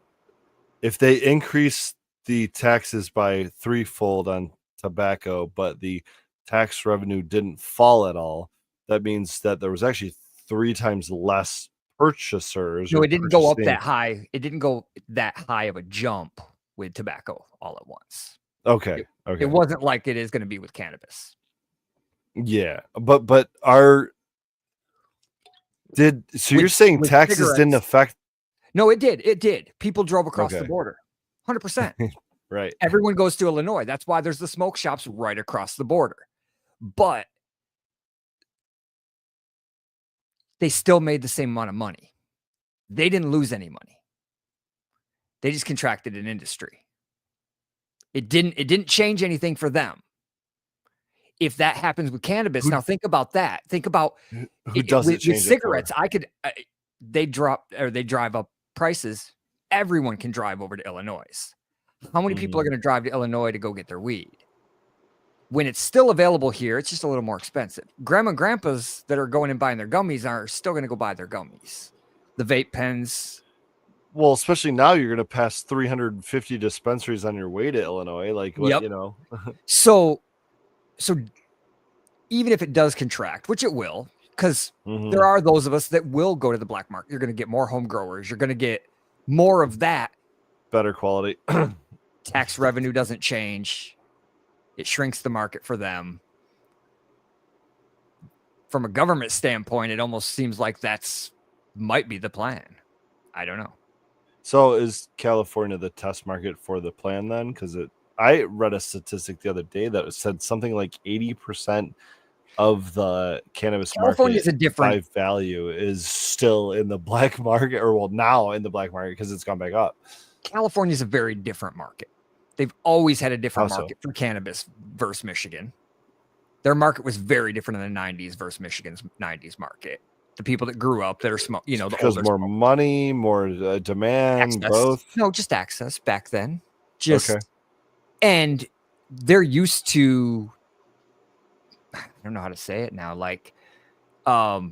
S1: if they increase the taxes by threefold on tobacco, but the tax revenue didn't fall at all, that means that there was actually 3 times less purchasers.
S2: No, it didn't go up that high. It didn't go that high of a jump with tobacco all at once.
S1: Okay.
S2: It wasn't like it is going to be with cannabis.
S1: Yeah, but you're saying taxes didn't affect?
S2: No, it did. It did. People drove across the border. 100%.
S1: Right.
S2: Everyone goes to Illinois. That's why there's the smoke shops right across the border. But they still made the same amount of money. They didn't lose any money. They just contracted an industry. It didn't change anything for them. If that happens with cannabis, now think about that. Think about
S1: Who does it
S2: with
S1: change
S2: cigarettes.
S1: it for?
S2: They drive up prices. Everyone can drive over to Illinois. How many people are going to drive to Illinois to go get their weed? When it's still available here, it's just a little more expensive. Grandma and grandpas that are going and buying their gummies are still going to go buy their gummies. The vape pens.
S1: Well, especially now, you're going to pass 350 dispensaries on your way to Illinois. Like, what,
S2: Yep.
S1: you know?
S2: So even if it does contract, which it will, because there are those of us that will go to the black market. You're going to get more home growers. You're going to get more of that.
S1: Better quality.
S2: Tax revenue doesn't change. It shrinks the market for them. From a government standpoint, it almost seems like might be the plan. I don't know.
S1: So is California the test market for the plan then? Because I read a statistic the other day that said something like 80% of the cannabis
S2: California
S1: market
S2: is a different
S1: by value is still in the black market, or well, now in the black market because it's gone back up.
S2: California is a very different market. They've always had a different
S1: How so?
S2: market for cannabis versus Michigan. Their market was very different in the 90s versus Michigan's 90s market. The people that grew up that are small, the
S1: Because
S2: older
S1: more
S2: smokers.
S1: money, more demand,
S2: Access.
S1: both.
S2: No, just access back then.
S1: Okay.
S2: And they're used to, I don't know how to say it now. Like, the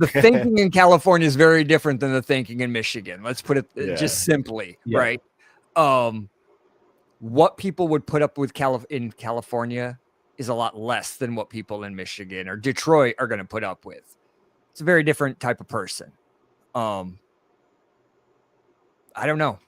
S2: thinking in California is very different than the thinking in Michigan. Let's put it just simply, right? What people would put up with in California is a lot less than what people in Michigan or Detroit are going to put up with. It's a very different type of person. I don't know.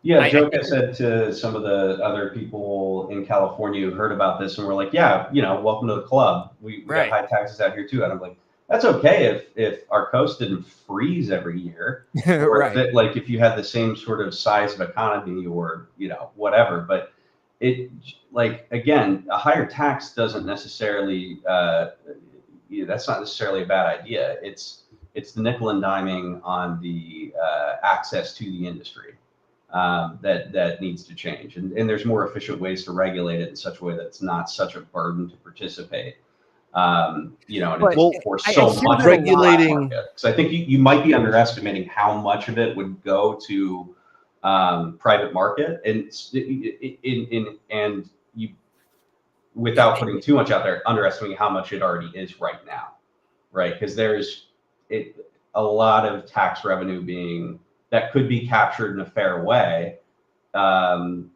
S3: Yeah, joke I said to some of the other people in California who heard about this and were like, yeah, welcome to the club. We got high taxes out here too. And I'm like, that's okay if our coast didn't freeze every year. Or if you had the same sort of size of economy or, whatever. But again, a higher tax doesn't necessarily, that's not necessarily a bad idea. It's the nickel and diming on the access to the industry. That needs to change, and there's more efficient ways to regulate it in such a way that's not such a burden to participate. And it doesn't force so much
S1: regulating.
S3: Because I think you might be underestimating how much of it would go to private market, and you, without putting too much out there, underestimating how much it already is right now, right? Because there's a lot of tax revenue that could be captured in a fair way, but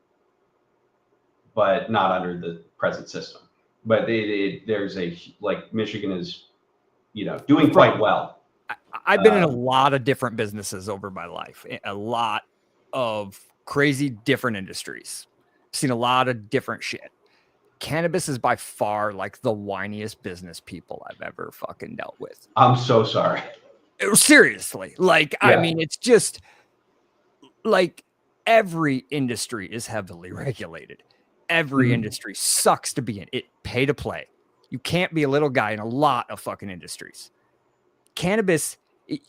S3: not under the present system. But there's Michigan is, doing quite well.
S2: I've been in a lot of different businesses over my life, a lot of crazy different industries. I've seen a lot of different shit. Cannabis is by far like the whiniest business people I've ever fucking dealt with.
S3: I'm so sorry.
S2: Seriously. I mean, it's just like every industry is heavily regulated. Every industry sucks to be in. It pay to play. You can't be a little guy in a lot of fucking industries. Cannabis,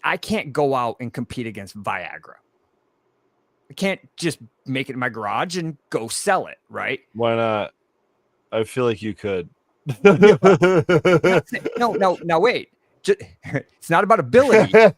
S2: I can't go out and compete against Viagra. I can't just make it in my garage and go sell it, right?
S1: Why not? I feel like you could.
S2: No, wait. It's not about ability.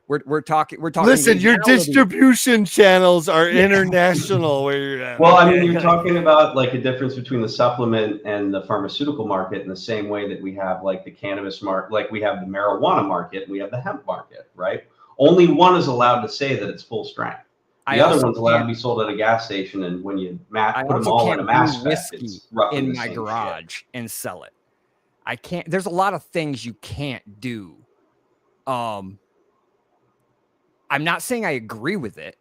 S2: We're talking.
S1: Listen, your distribution channels are international. Where you're at.
S3: Well, I mean, you're talking about a difference between the supplement and the pharmaceutical market in the same way that we have the cannabis market, we have the marijuana market and we have the hemp market, right? Only one is allowed to say that it's full strength. The other one's allowed to be sold at a gas station, and when you put them all in a mass spec, it's roughly
S2: in
S3: the
S2: my
S3: same
S2: garage
S3: shit.
S2: And sell it. I can't. There's a lot of things you can't do. I'm not saying I agree with it.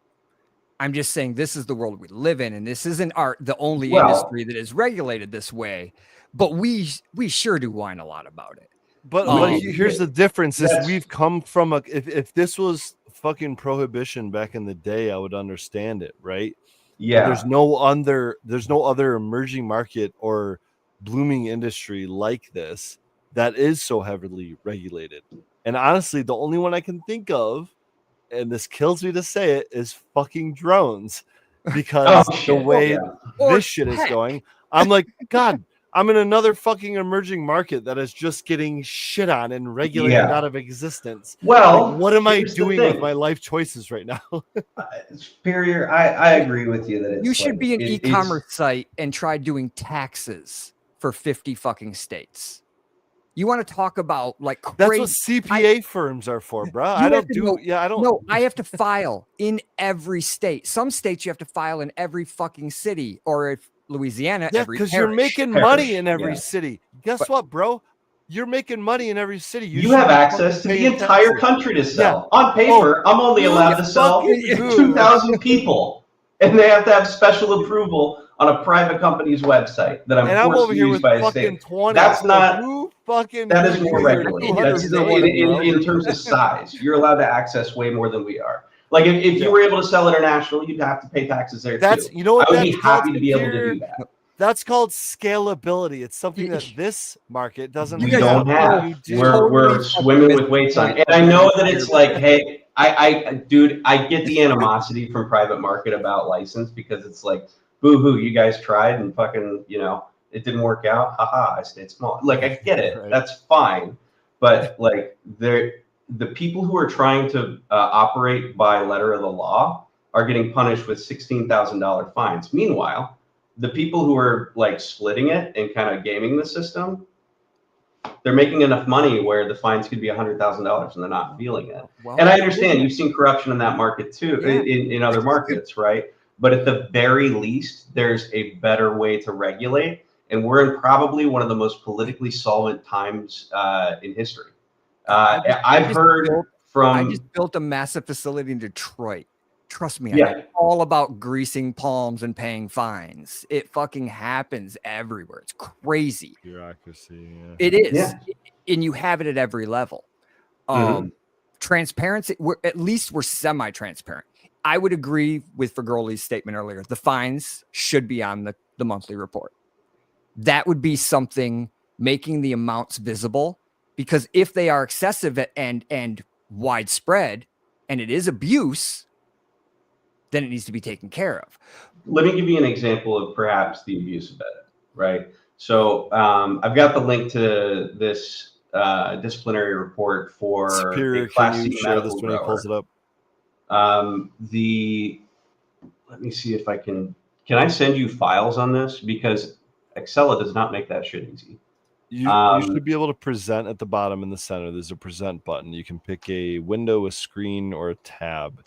S2: I'm just saying this is the world we live in, and this isn't the only industry that is regulated this way. But we sure do whine a lot about it.
S1: But here's the difference: is we've come from if this was fucking prohibition back in the day, I would understand it, right? But
S3: Yeah.
S1: there's no other emerging market or blooming industry like this that is so heavily regulated. And honestly, the only one I can think of, and this kills me to say it, is fucking drones. Because
S3: Oh,
S1: the
S3: shit.
S1: way
S3: Yeah.
S2: Or
S1: this shit is
S2: heck.
S1: going, I'm like, God, I'm in another fucking emerging market that is just getting shit on and regulated
S3: Yeah.
S1: out of existence.
S3: Well,
S1: Like, what am I
S3: here's the
S1: doing with
S3: thing.
S1: my life choices right now?
S3: Superior, I agree with you that it's
S2: You should
S3: like,
S2: be an
S3: it's-
S2: e-commerce site and try doing taxes for 50 fucking states. You want to talk about like
S1: That's
S2: crazy?
S1: what CPA firms are for, bro.
S2: You
S1: I
S2: have
S1: don't
S2: to
S1: do.
S2: know-
S1: Yeah, I don't.
S2: No, I have to file in every state. Some states you have to file in every fucking city, or if Louisiana,
S1: Yeah,
S2: every
S1: because you're
S2: parish.
S1: making
S3: Parish,
S1: money in every
S3: yeah.
S1: city. Guess
S2: But-
S1: what, bro? You're making money in every city.
S3: You
S1: should
S3: have
S1: be
S3: access
S1: fucking
S3: to the
S1: paying
S3: entire
S1: taxes.
S3: country to
S1: Yeah.
S3: sell. On paper, I'm only
S1: you
S3: allowed to sell
S1: fucking
S3: to
S1: who?
S3: 2,000 people, and they have to have special approval on a private company's website that I'm
S1: And I'm
S3: forced
S1: over
S3: to
S1: here
S3: use
S1: with
S3: by a
S1: fucking
S3: state.
S1: 20.
S3: That's
S1: so
S3: not.
S1: who fucking
S3: That
S1: who
S3: is more
S1: you? You're
S3: regulated.
S1: 200
S3: That's
S1: million, bro.
S3: in terms of size. You're allowed to access way more than we are. Like if
S1: Yeah.
S3: you were able to sell international, you'd have to pay taxes there
S1: That's
S3: too.
S1: you know what
S3: I would
S1: that's
S3: be
S1: called,
S3: happy to be able to
S1: Superior?
S3: do that.
S1: That's called scalability. It's something
S2: You-
S1: that this market doesn't
S2: You
S3: We
S2: guys
S1: have.
S3: don't
S1: What
S3: have.
S1: do you do?
S3: We're
S2: Totally
S3: swimming
S2: fucking
S3: with weights on.
S2: missed
S3: And
S2: the
S3: I know
S2: point
S3: that
S2: of
S3: it's
S2: your
S3: like, hey, dude, I get the animosity from private market about license because it's like, boo-hoo, you guys tried and fucking, it didn't work out. Haha, I stayed small. Like, I get it.
S1: Right.
S3: That's fine. But like, the people who are trying to operate by letter of the law are getting punished with $16,000 fines. Meanwhile, the people who are like splitting it and kind of gaming the system, they're making enough money where the fines could be $100,000 and they're not feeling it.
S2: Well,
S3: And I understand you've seen corruption in that market too,
S2: Yeah.
S3: in other markets, right? But at the very least, there's a better way to regulate. And we're in probably one of the most politically solvent times in history. I've heard from.
S2: I just built a massive facility in Detroit. Trust me, I
S3: Yeah.
S2: know all about greasing palms and paying fines. It fucking happens everywhere. It's crazy.
S1: Bureaucracy. Yeah.
S2: It is.
S3: Yeah.
S2: And you have it at every level.
S3: Mhm.
S2: Transparency, at least we're semi-transparent. I would agree with Vergoli's statement earlier. The fines should be on the monthly report. That would be something, making the amounts visible, because if they are excessive and widespread and it is abuse, then it needs to be taken care of.
S3: Let me give you an example of perhaps the abuse of it, right? So I've got the link to this disciplinary report for
S1: Superior,
S3: a Class
S1: can you
S3: C
S1: share
S3: medical
S1: this when he pulls
S3: grower.
S1: it up?
S3: Let me see if I can I send you files on this? Because Excella does not make that shit easy.
S1: You should be able to present at the bottom in the center. There's a present button. You can pick a window, a screen, or a tab.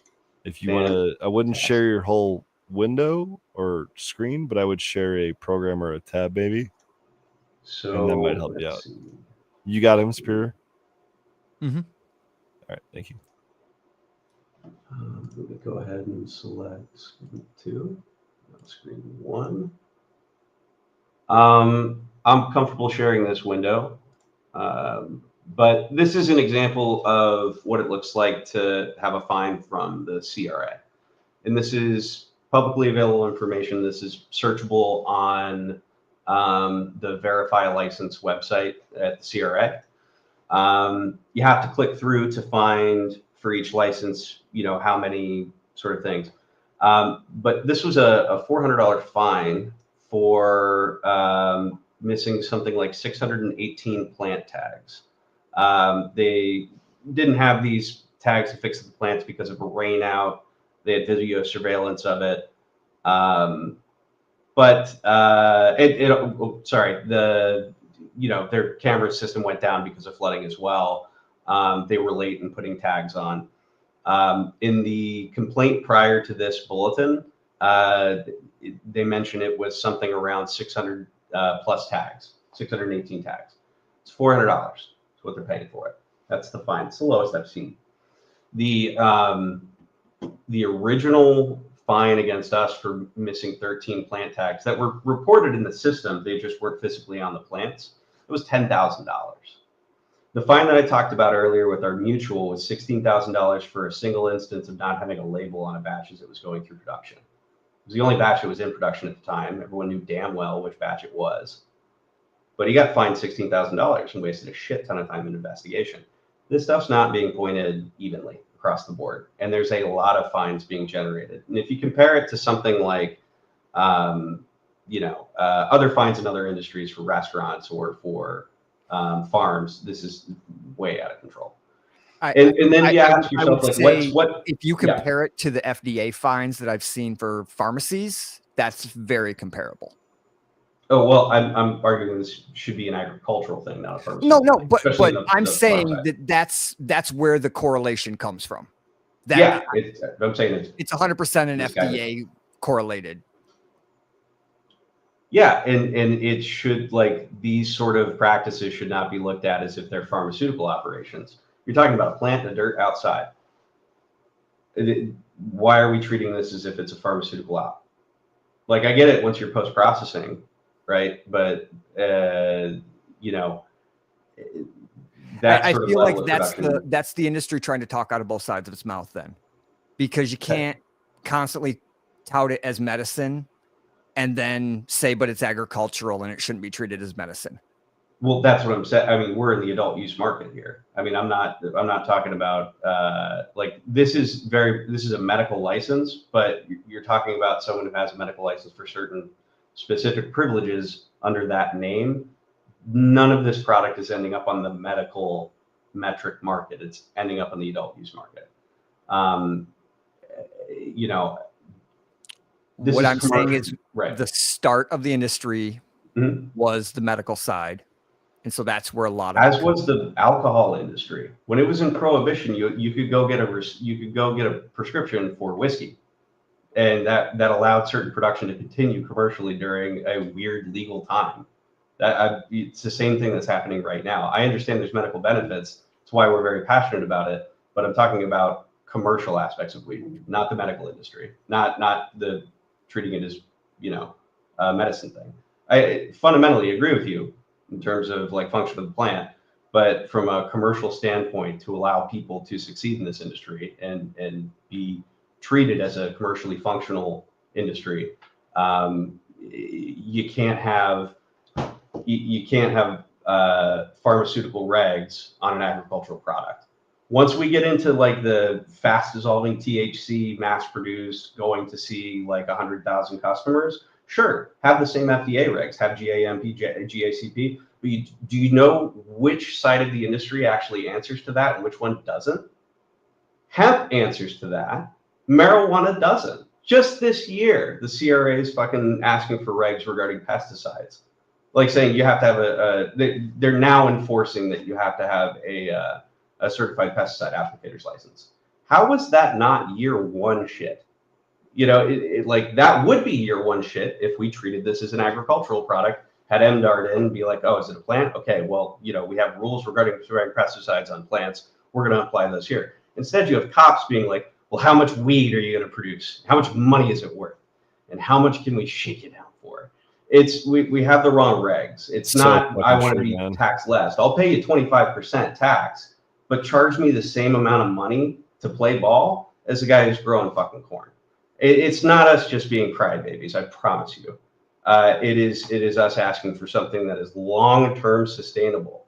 S1: If you want to, I wouldn't share your whole window or screen, but I would share a program or a tab, maybe.
S3: So
S1: And that might help you
S3: let's
S1: out.
S3: see.
S1: You got him, Superior?
S2: Mm-hmm.
S1: All right, thank you.
S3: Let me go ahead and select screen 2, screen 1. I'm comfortable sharing this window, but this is an example of what it looks like to have a fine from the CRA. And this is publicly available information. This is searchable on the Verify a License website at the CRA. You have to click through to find for each license, how many sort of things. But this was a $400 fine for missing something like 618 plant tags. They didn't have these tags to fix the plants because of a rain out. They had video surveillance of it. Their camera system went down because of flooding as well. They were late in putting tags on. In the complaint prior to this bulletin, they mentioned it was something around 600 plus tags, 618 tags. It's $400. That's what they're paying for it. That's the fine. It's the lowest I've seen. The original fine against us for missing 13 plant tags that were reported in the system, they just weren't physically on the plants, it was $10,000. The fine that I talked about earlier with our mutual was $16,000 for a single instance of not having a label on a batch as it was going through production. It was the only batch that was in production at the time. Everyone knew damn well which batch it was. But he got fined $16,000 and wasted a shit ton of time in investigation. This stuff's not being pointed evenly across the board, and there's a lot of fines being generated. And if you compare it to something like, other fines in other industries for restaurants or for farms, this is way out of control. And then you ask yourself, like, what?
S2: If you compare it to the FDA fines that I've seen for pharmacies, that's very comparable.
S3: Oh, well, I'm arguing this should be an agricultural thing, not a pharmaceutical
S2: No,
S3: thing,
S2: but I'm saying that's where the correlation comes from.
S3: I'm saying
S2: it's 100% an FDA correlated.
S3: Yeah, and it should, like, these sort of practices should not be looked at as if they're pharmaceutical operations. You're talking about a plant in the dirt outside. Why are we treating this as if it's a pharmaceutical op? Like, I get it once you're post-processing, right? But I feel like that's the industry trying to talk out of both sides of its mouth then, because you can't constantly tout it as medicine and then say, but it's agricultural and it shouldn't be treated as medicine. Well, that's what I'm saying. I mean, we're in the adult use market here. I mean, I'm not talking about this is a medical license, but you're talking about someone who has a medical license for certain specific privileges under that name. None of this product is ending up on the medical metric market. It's ending up on the adult use market.
S2: What I'm saying is the start of the industry was the medical side. And so that's where a lot of
S3: as was the alcohol industry. When it was in prohibition, you could go get a prescription for whiskey, and that allowed certain production to continue commercially during a weird legal time. It's the same thing that's happening right now. I understand there's medical benefits. That's why we're very passionate about it. But I'm talking about commercial aspects of weed, not the medical industry, not the treating it as a medicine thing. I fundamentally agree with you in terms of, like, function of the plant, but from a commercial standpoint, to allow people to succeed in this industry and be treated as a commercially functional industry, you can't have pharmaceutical regs on an agricultural product. Once we get into, like, the fast dissolving THC mass produced, going to see like 100,000 customers, sure, have the same FDA regs, have GAMP, GACP, but do you know which side of the industry actually answers to that and which one doesn't? Hemp answers to that. Marijuana doesn't. Just this year, the CRA is fucking asking for regs regarding pesticides. Like, saying you have to have they're now enforcing that you have to have a certified pesticide applicator's license. How was that not year one shit? Like, that would be year one shit if we treated this as an agricultural product, had MDART in, be like, oh, is it a plant? Okay, well, we have rules regarding pesticides on plants. We're going to apply those here. Instead, you have cops being like, well, how much weed are you going to produce? How much money is it worth? And how much can we shake it down for? We have the wrong regs. It's not, I want to be taxed less. I'll pay you 25% tax, but charge me the same amount of money to play ball as the guy who's growing fucking corn. It's not us just being crybabies, I promise you. It is us asking for something that is long-term sustainable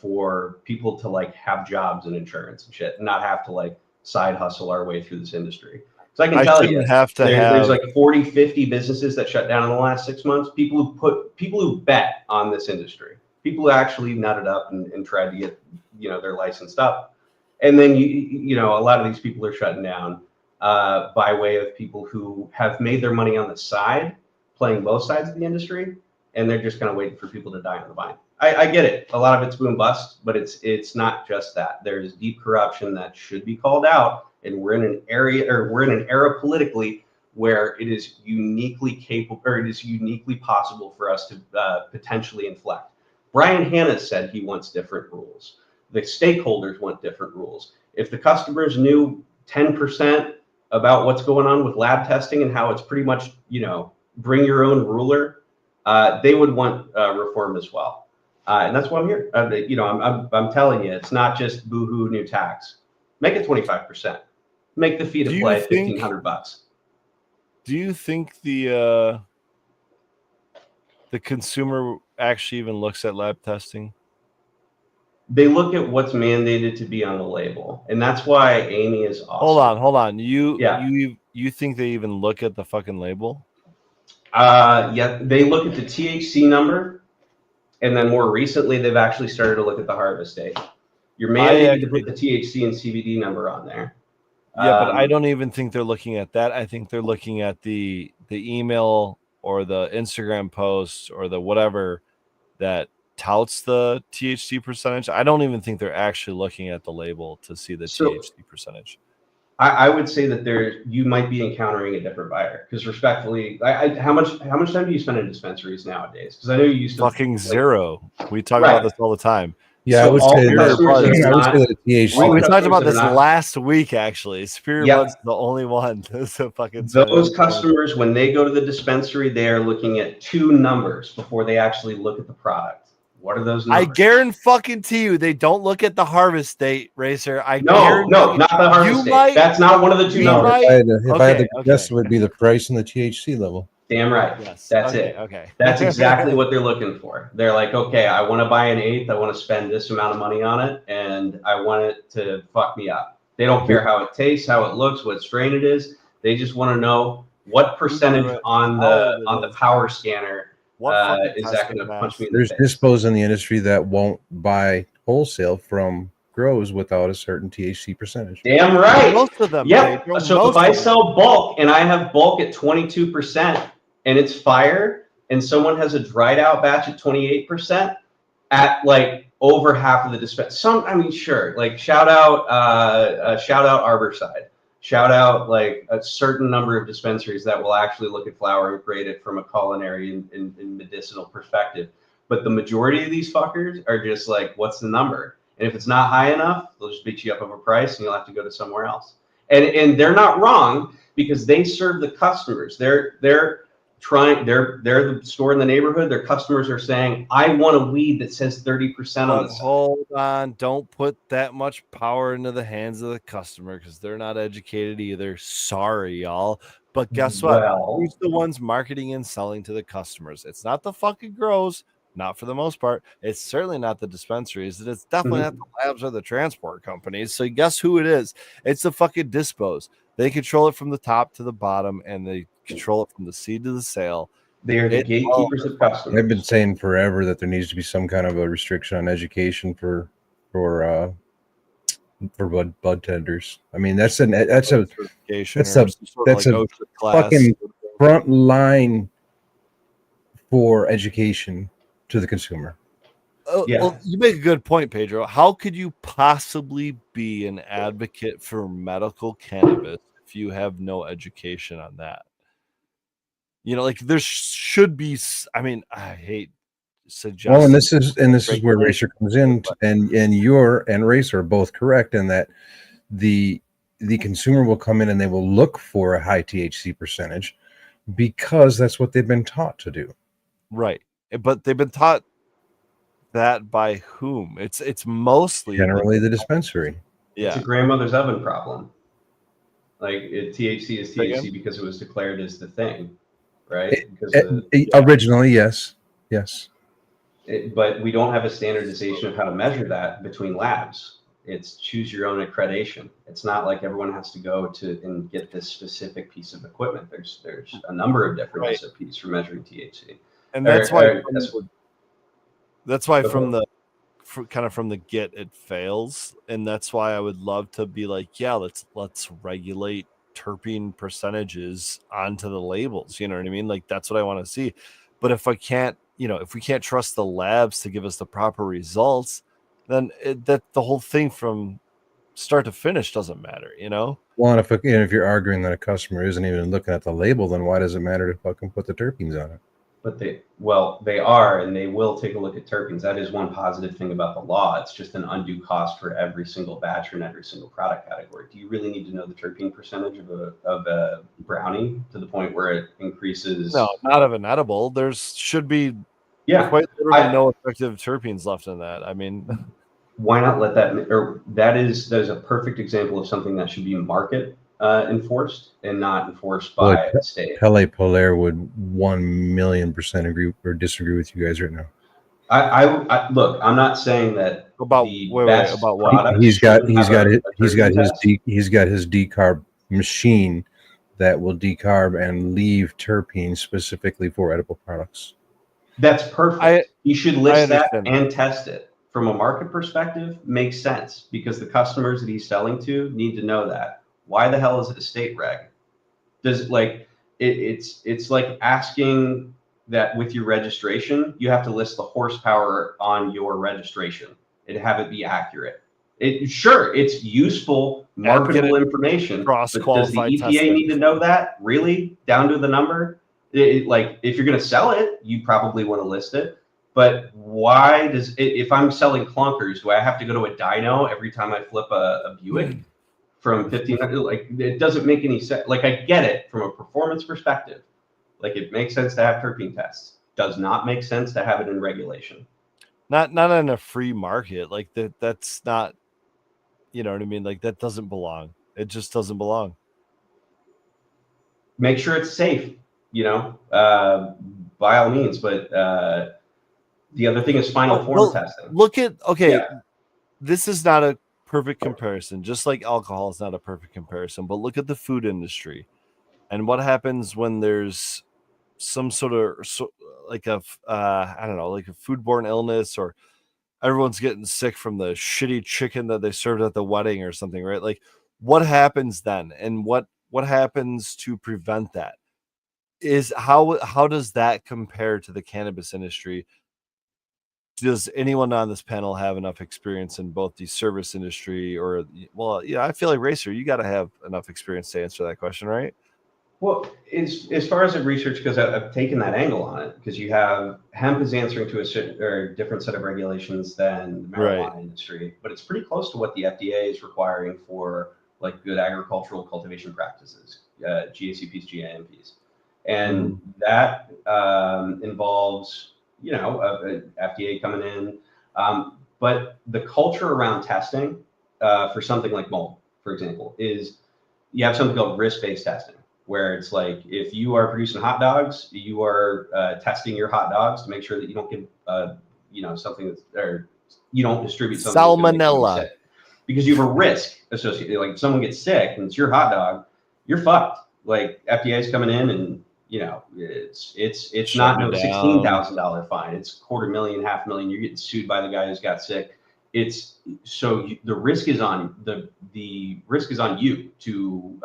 S3: for people to, like, have jobs and insurance and shit, and not have to, like, side hustle our way through this industry. So I can tell you, there's like 40, 50 businesses that shut down in the last 6 months. People who bet on this industry, people who actually nutted up and tried to get their licensed up, and then a lot of these people are shutting down by way of people who have made their money on the side, playing both sides of the industry, and they're just kind of waiting for people to die on the vine. I get it. A lot of it's boom bust, but it's not just that. There's deep corruption that should be called out, and we're in an era politically where it is uniquely capable, or it is uniquely possible for us to potentially inflect. Brian Hanna said he wants different rules. The stakeholders want different rules. If the customers knew 10% about what's going on with lab testing and how it's pretty much, bring your own ruler, they would want reform as well. And that's why I'm here. I'm telling you, it's not just boohoo new tax. Make it 25%. Make the fee to play $1,500.
S1: Do you think the consumer actually even looks at lab testing?
S3: They look at what's mandated to be on the label, and that's why Amy is awesome.
S1: Hold on.
S3: Yeah.
S1: You think they even look at the fucking label?
S3: Yeah, they look at the THC number, and then more recently, they've actually started to look at the harvest date. You're mandated to put the THC and CBD number on there.
S1: Yeah, but I don't even think they're looking at that. I think they're looking at the email or the Instagram post or the whatever that touts the THC percentage. I don't even think they're actually looking at the label to see the THC percentage.
S3: I would say that you might be encountering a different buyer, because respectfully, how much time do you spend in dispensaries nowadays? Because I know you used to
S1: fucking zero. We talk about this all the time.
S4: Yeah,
S3: so
S4: I would say
S3: that
S4: THC.
S1: We talked about this last week, actually. Superior Bud's the only one.
S3: Those customers, when they go to the dispensary, they are looking at 2 numbers before they actually look at the product. What are those numbers?
S1: I guarantee you, they don't look at the harvest date, Racer.
S3: No, not the harvest date. That's not one of the 2 numbers.
S4: If I had to guess, it would be the price and the THC level.
S3: Damn right.
S1: Yes.
S3: That's it.
S1: Okay.
S3: That's exactly what they're looking for. They're like, okay, I want to buy an eighth. I want to spend this amount of money on it, and I want it to fuck me up. They don't care how it tastes, how it looks, what strain it is. They just want to know what percentage on the power scanner is that going to punch me in the face.
S4: There's dispos in the industry that won't buy wholesale from grows without a certain THC percentage.
S3: Damn right.
S1: Most of them.
S3: Yep. So if I sell bulk and I have bulk at 22% and it's fire, and someone has a dried out batch at 28% at like over half of the dispense. Sure. Like shout out Arborside. Shout out like a certain number of dispensaries that will actually look at flower and grade it from a culinary and medicinal perspective. But the majority of these fuckers are just like, what's the number? And if it's not high enough, they'll just beat you up over price and you'll have to go to somewhere else. And they're not wrong, because they serve the customers. They're the store in the neighborhood. Their customers are saying, I want a weed that says 30% on the side.
S1: Hold on. Don't put that much power into the hands of the customer, because they're not educated either. Sorry, y'all. But guess what? Who's the ones marketing and selling to the customers? It's not the fucking grows. Not for the most part. It's certainly not the dispensaries. It's definitely not the labs or the transport companies. So guess who it is? It's the fucking dispos. They control it from the top to the bottom, and they control it from the seed to the sale.
S3: They are the gatekeepers of customers.
S4: I've been saying forever that there needs to be some kind of a restriction on education for bud tenders. I mean, that's a fucking front line for education to the consumer.
S1: Well, you make a good point, Pedro. How could you possibly be an advocate for medical cannabis if you have no education on that? You know, like there should be. I mean, I hate suggesting.
S4: Well, and this is where Racer comes in, and Racer are both correct in that the consumer will come in and they will look for a high THC percentage because that's what they've been taught to do.
S1: Right. But they've been taught that by whom? It's mostly
S4: generally the dispensary.
S3: Yeah, it's a grandmother's oven problem. Like THC is THC because it was declared as the thing, right?
S4: Originally, yes.
S3: But we don't have a standardization of how to measure that between labs. It's choose your own accreditation. It's not like everyone has to go to and get this specific piece of equipment. There's a number of different SOPs for measuring THC.
S1: And that's why from the get it fails, and that's why I would love to be like, yeah, let's regulate terpene percentages onto the labels. You know what I mean? Like that's what I want to see. But if we can't trust the labs to give us the proper results, then the whole thing from start to finish doesn't matter. You know.
S4: Well, and if you're arguing that a customer isn't even looking at the label, then why does it matter to fucking put the terpenes on it?
S3: But they are, and they will take a look at terpenes. That is one positive thing about the law. It's just an undue cost for every single batch or in every single product category. Do you really need to know the terpene percentage of a brownie to the point where it increases?
S1: No, not of an edible. There should be
S3: Yeah.
S1: quite literally no effective terpenes left in that. I mean,
S3: why not let that, or that is a perfect example of something that should be market enforced and not enforced
S4: Boy,
S3: by the state.
S4: Pele Polaire would 1,000,000% agree or disagree with you guys right now.
S3: I look, I'm not saying that
S1: about
S3: the
S1: wait,
S3: best
S1: about what?
S3: products
S4: He's got
S3: shouldn't have a terpene test.
S4: he's got his decarb machine that will decarb and leave terpenes specifically for edible products.
S3: That's perfect. You should list that
S1: understand
S3: and test it. From a market perspective, makes sense because the customers that he's selling to need to know that. Why the hell is it a state reg? Does like it's like asking that with your registration, you have to list the horsepower on your registration and have it be accurate. Sure, it's useful, marketable information, but does the
S1: cross-qualified
S3: EPA
S1: testing.
S3: need to know that really down to the number? Like if you're going to sell it, you probably want to list it. But why does if I'm selling clunkers, do I have to go to a dyno every time I flip a Buick from 1500? Like it doesn't make any sense. Like I get it from a performance perspective. Like it makes sense to have terpene tests. Does not make sense to have it in regulation.
S1: Not in a free market. Like that's not, you know what I mean? Like that doesn't belong. It just doesn't belong.
S3: Make sure it's safe, you know, by all means. But the other thing is final form testing.
S1: Look at, okay,
S3: Yeah.
S1: this is not a perfect comparison, just like alcohol is not a perfect comparison, but look at the food industry and what happens when there's some sort of like a I don't know, like a foodborne illness, or everyone's getting sick from the shitty chicken that they served at the wedding or something, right? Like what happens then, and what happens to prevent that? Is how does that compare to the cannabis industry? Does anyone on this panel have enough experience in both the service industry or, well, yeah, I feel like Racer, you got to have enough experience to answer that question, right?
S3: Well, as far as the research goes, I've taken that angle on it because you have hemp is answering to a certain or different set of regulations than the marijuana industry, but it's pretty close to what the FDA is requiring for like good agricultural cultivation practices, GACPs, GAMPs, and that involves FDA coming in, but the culture around testing for something like mold, for example, is you have something called risk-based testing, where it's like if you are producing hot dogs, you are testing your hot dogs to make sure that you don't get something that's, or you don't distribute something
S1: Salmonella,
S3: sick, because you have a risk associated. Like if someone gets sick and it's your hot dog, you're fucked. Like FDA is coming in and it's not no $16,000 fine. It's $250,000, $500,000. You're getting sued by the guy who's got sick. It's so the risk is on the risk is on you to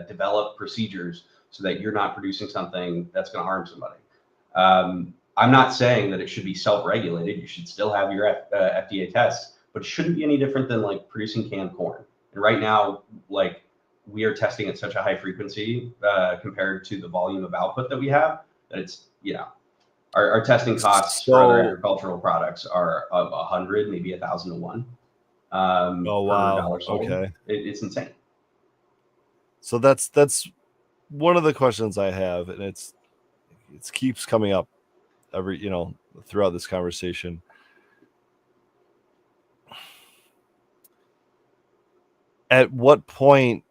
S3: develop procedures so that you're not producing something that's going to harm somebody. I'm not saying that it should be self-regulated. You should still have your FDA tests, but it shouldn't be any different than like producing canned corn. And right now, like we are testing at such a high frequency compared to the volume of output that we have that it's our testing costs for other agricultural products are of 100, maybe 1,000 to 1.
S1: Oh wow! Okay,
S3: it's insane.
S1: So that's one of the questions I have, and it keeps coming up every throughout this conversation. At what point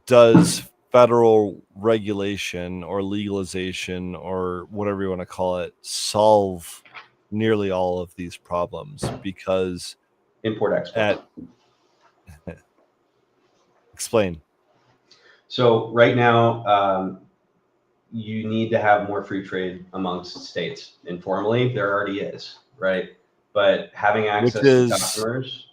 S1: does federal regulation or legalization or whatever you want to call it solve nearly all of these problems? Because
S3: import export.
S1: Explain.
S3: So right now, you need to have more free trade amongst states. Informally, there already is, right? But having access to customers.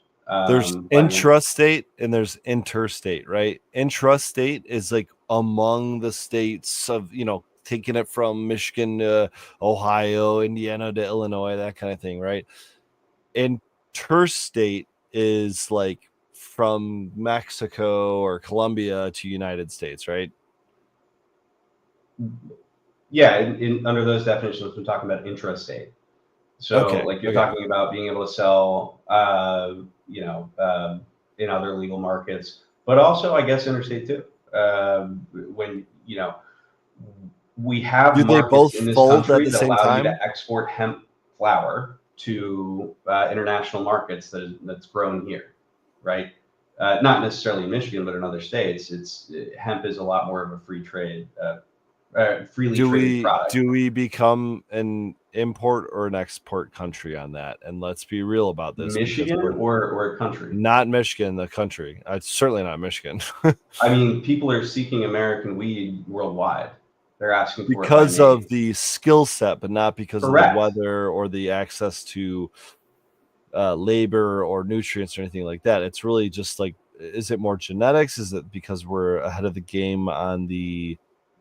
S1: There's intrastate and there's interstate, right? Intrastate is like among the states of, taking it from Michigan to Ohio, Indiana to Illinois, that kind of thing, right? Interstate is like from Mexico or Colombia to United States, right?
S3: Yeah, under those definitions, we're talking about intrastate. So like you're talking about being able to sell, in other legal markets, but also I guess interstate too. When we have
S1: Do they
S3: markets
S1: both
S3: in this
S1: fold at
S3: country
S1: the
S3: that
S1: same
S3: allow you
S1: time?
S3: to export hemp flour to international markets that's grown here, right? Not necessarily in Michigan, but in other states. Hemp is a lot more of a free trade, freely traded product.
S1: Do we become an import or an export country on that? And let's be real about this.
S3: Michigan or a country?
S1: Not Michigan, the country. It's certainly not Michigan.
S3: I mean, people are seeking American weed worldwide. They're asking for
S1: because
S3: it by
S1: of
S3: name.
S1: the skill set, but not because
S3: Correct.
S1: of the weather or the access to labor or nutrients or anything like that. It's really just like, is it more genetics? Is it because we're ahead of the game on the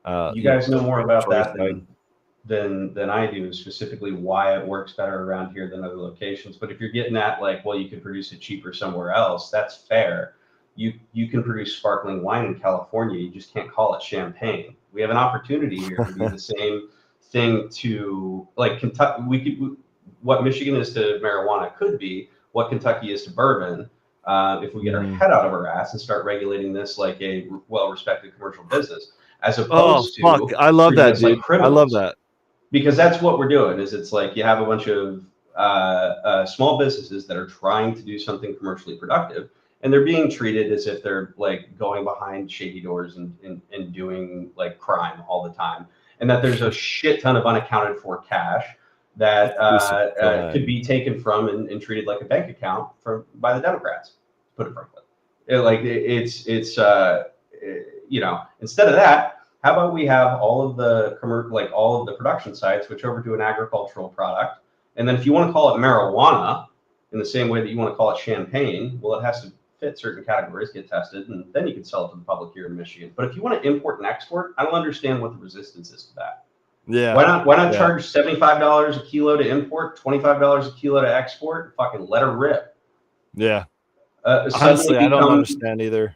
S3: you guys know more about
S1: regulatory
S3: that
S1: side?
S3: than I do, specifically why it works better around here than other locations. But if you're getting at like, well, you could produce it cheaper somewhere else, that's fair. You can produce sparkling wine in California. You just can't call it champagne. We have an opportunity here to be the same thing to like Kentucky. What Michigan is to marijuana could be what Kentucky is to bourbon. If we get our head out of our ass and start regulating this like a well-respected commercial business, as opposed
S1: fuck.
S3: to
S1: I love
S3: treating
S1: that,
S3: us like
S1: dude. I
S3: criminals.
S1: love that.
S3: Because that's what we're doing. Is it's like you have a bunch of small businesses that are trying to do something commercially productive, and they're being treated as if they're like going behind shady doors and doing like crime all the time, and that there's a shit ton of unaccounted for cash that could be taken from and treated like a bank account by the Democrats, to put it frankly. Instead of that, how about we have all of the all of the production sites switch over to an agricultural product, and then if you want to call it marijuana in the same way that you want to call it champagne, well, it has to fit certain categories, get tested, and then you can sell it to the public here in Michigan. But if you want to import and export, I don't understand what the resistance is to that.
S1: Yeah.
S3: Why not charge $75 a kilo to import, $25 a kilo to export? Fucking let her rip.
S1: Yeah. Honestly, I don't understand either.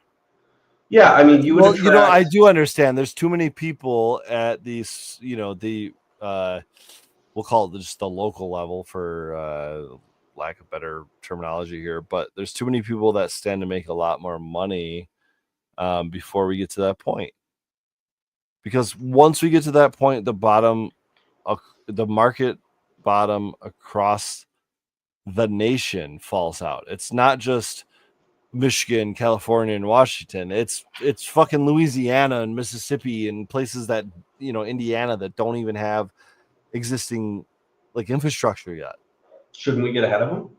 S3: Yeah, I mean,
S1: I do understand. There's too many people at these, we'll call it just the local level for lack of better terminology here, but there's too many people that stand to make a lot more money before we get to that point. Because once we get to that point, the market bottom across the nation falls out. It's not just Michigan, California, and Washington. It's fucking Louisiana and Mississippi and places that, Indiana, that don't even have existing like infrastructure yet.
S3: Shouldn't we get ahead of them?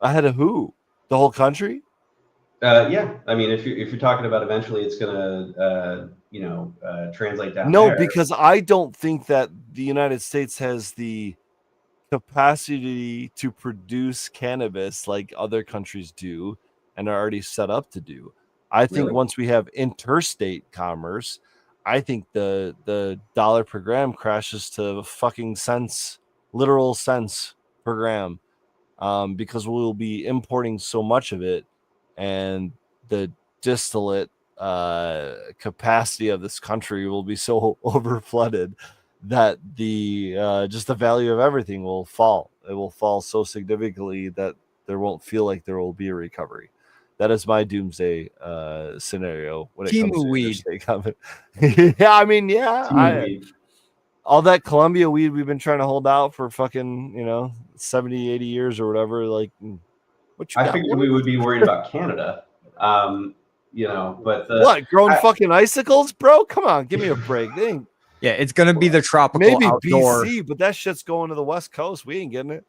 S1: Ahead of who? The whole country?
S3: Yeah, I mean, if you're talking about eventually it's gonna translate down.
S1: No,
S3: there.
S1: because I don't think that the United States has the capacity to produce cannabis like other countries do and are already set up to do. I think once we have interstate commerce, I think the dollar per gram crashes to fucking cents, literal cents per gram, because we'll be importing so much of it, and the distillate capacity of this country will be so overflooded that the just the value of everything will fall. It will fall so significantly that there won't feel like there will be a recovery. That is my doomsday scenario when it comes to interstate commerce. Yeah, I mean, all that Colombia weed we've been trying to hold out for fucking 70, 80 years or whatever. Like,
S3: I figured we would be worried about Canada. But
S1: what, growing fucking icicles, bro? Come on, give me a break. They ain't.
S2: Yeah, it's gonna be the tropical
S1: maybe
S2: outdoor.
S1: BC, but that shit's going to the West Coast. We ain't getting it.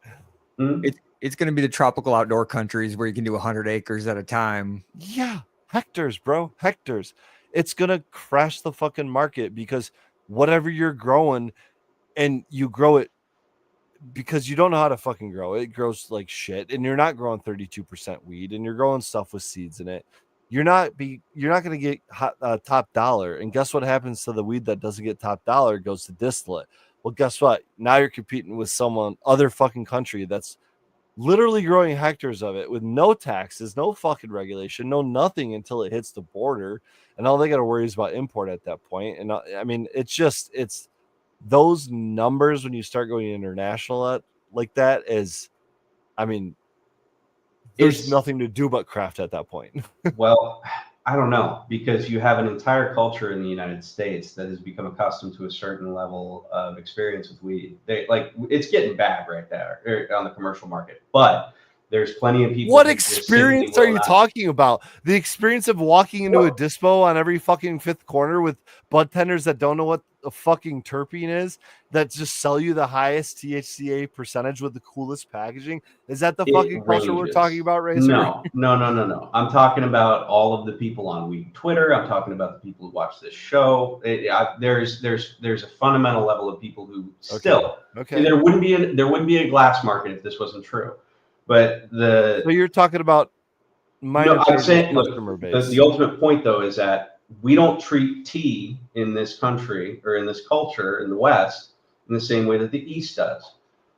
S2: It's gonna be the tropical outdoor countries where you can do 100 acres at a time.
S1: Yeah, hectares, bro, hectares. It's gonna crash the fucking market because whatever you're growing, and you grow it because you don't know how to fucking grow it. It grows like shit, and you're not growing 32% weed, and you're growing stuff with seeds in it. You're not going to get top dollar. And guess what happens to the weed that doesn't get top dollar? It goes to distillate. Well, guess what? Now you're competing with other fucking country that's literally growing hectares of it with no taxes, no fucking regulation, no nothing until it hits the border. And all they got to worry is about import at that point. And I mean, it's those numbers when you start going international like that is, I mean, there's nothing to do but craft at that point.
S3: Well, I don't know, because you have an entire culture in the United States that has become accustomed to a certain level of experience with weed. It's getting bad right there on the commercial market, but there's plenty of people.
S1: What
S3: that just simply
S1: experience are
S3: will
S1: you
S3: not.
S1: talking about? The experience of walking into a dispo on every fucking fifth corner with bud tenders that don't know what a fucking terpene is, that just sell you the highest THCA percentage with the coolest packaging? Is that the fucking culture we're talking about, Razor?
S3: No. I'm talking about all of the people on weed Twitter. I'm talking about the people who watch this show. There's a fundamental level of people who still.
S1: Okay.
S3: There wouldn't be a glass market if this wasn't true. But
S1: so you're talking about
S3: I'm saying,
S1: customer base.
S3: The ultimate point though is that we don't treat tea in this country or in this culture in the West in the same way that the East does.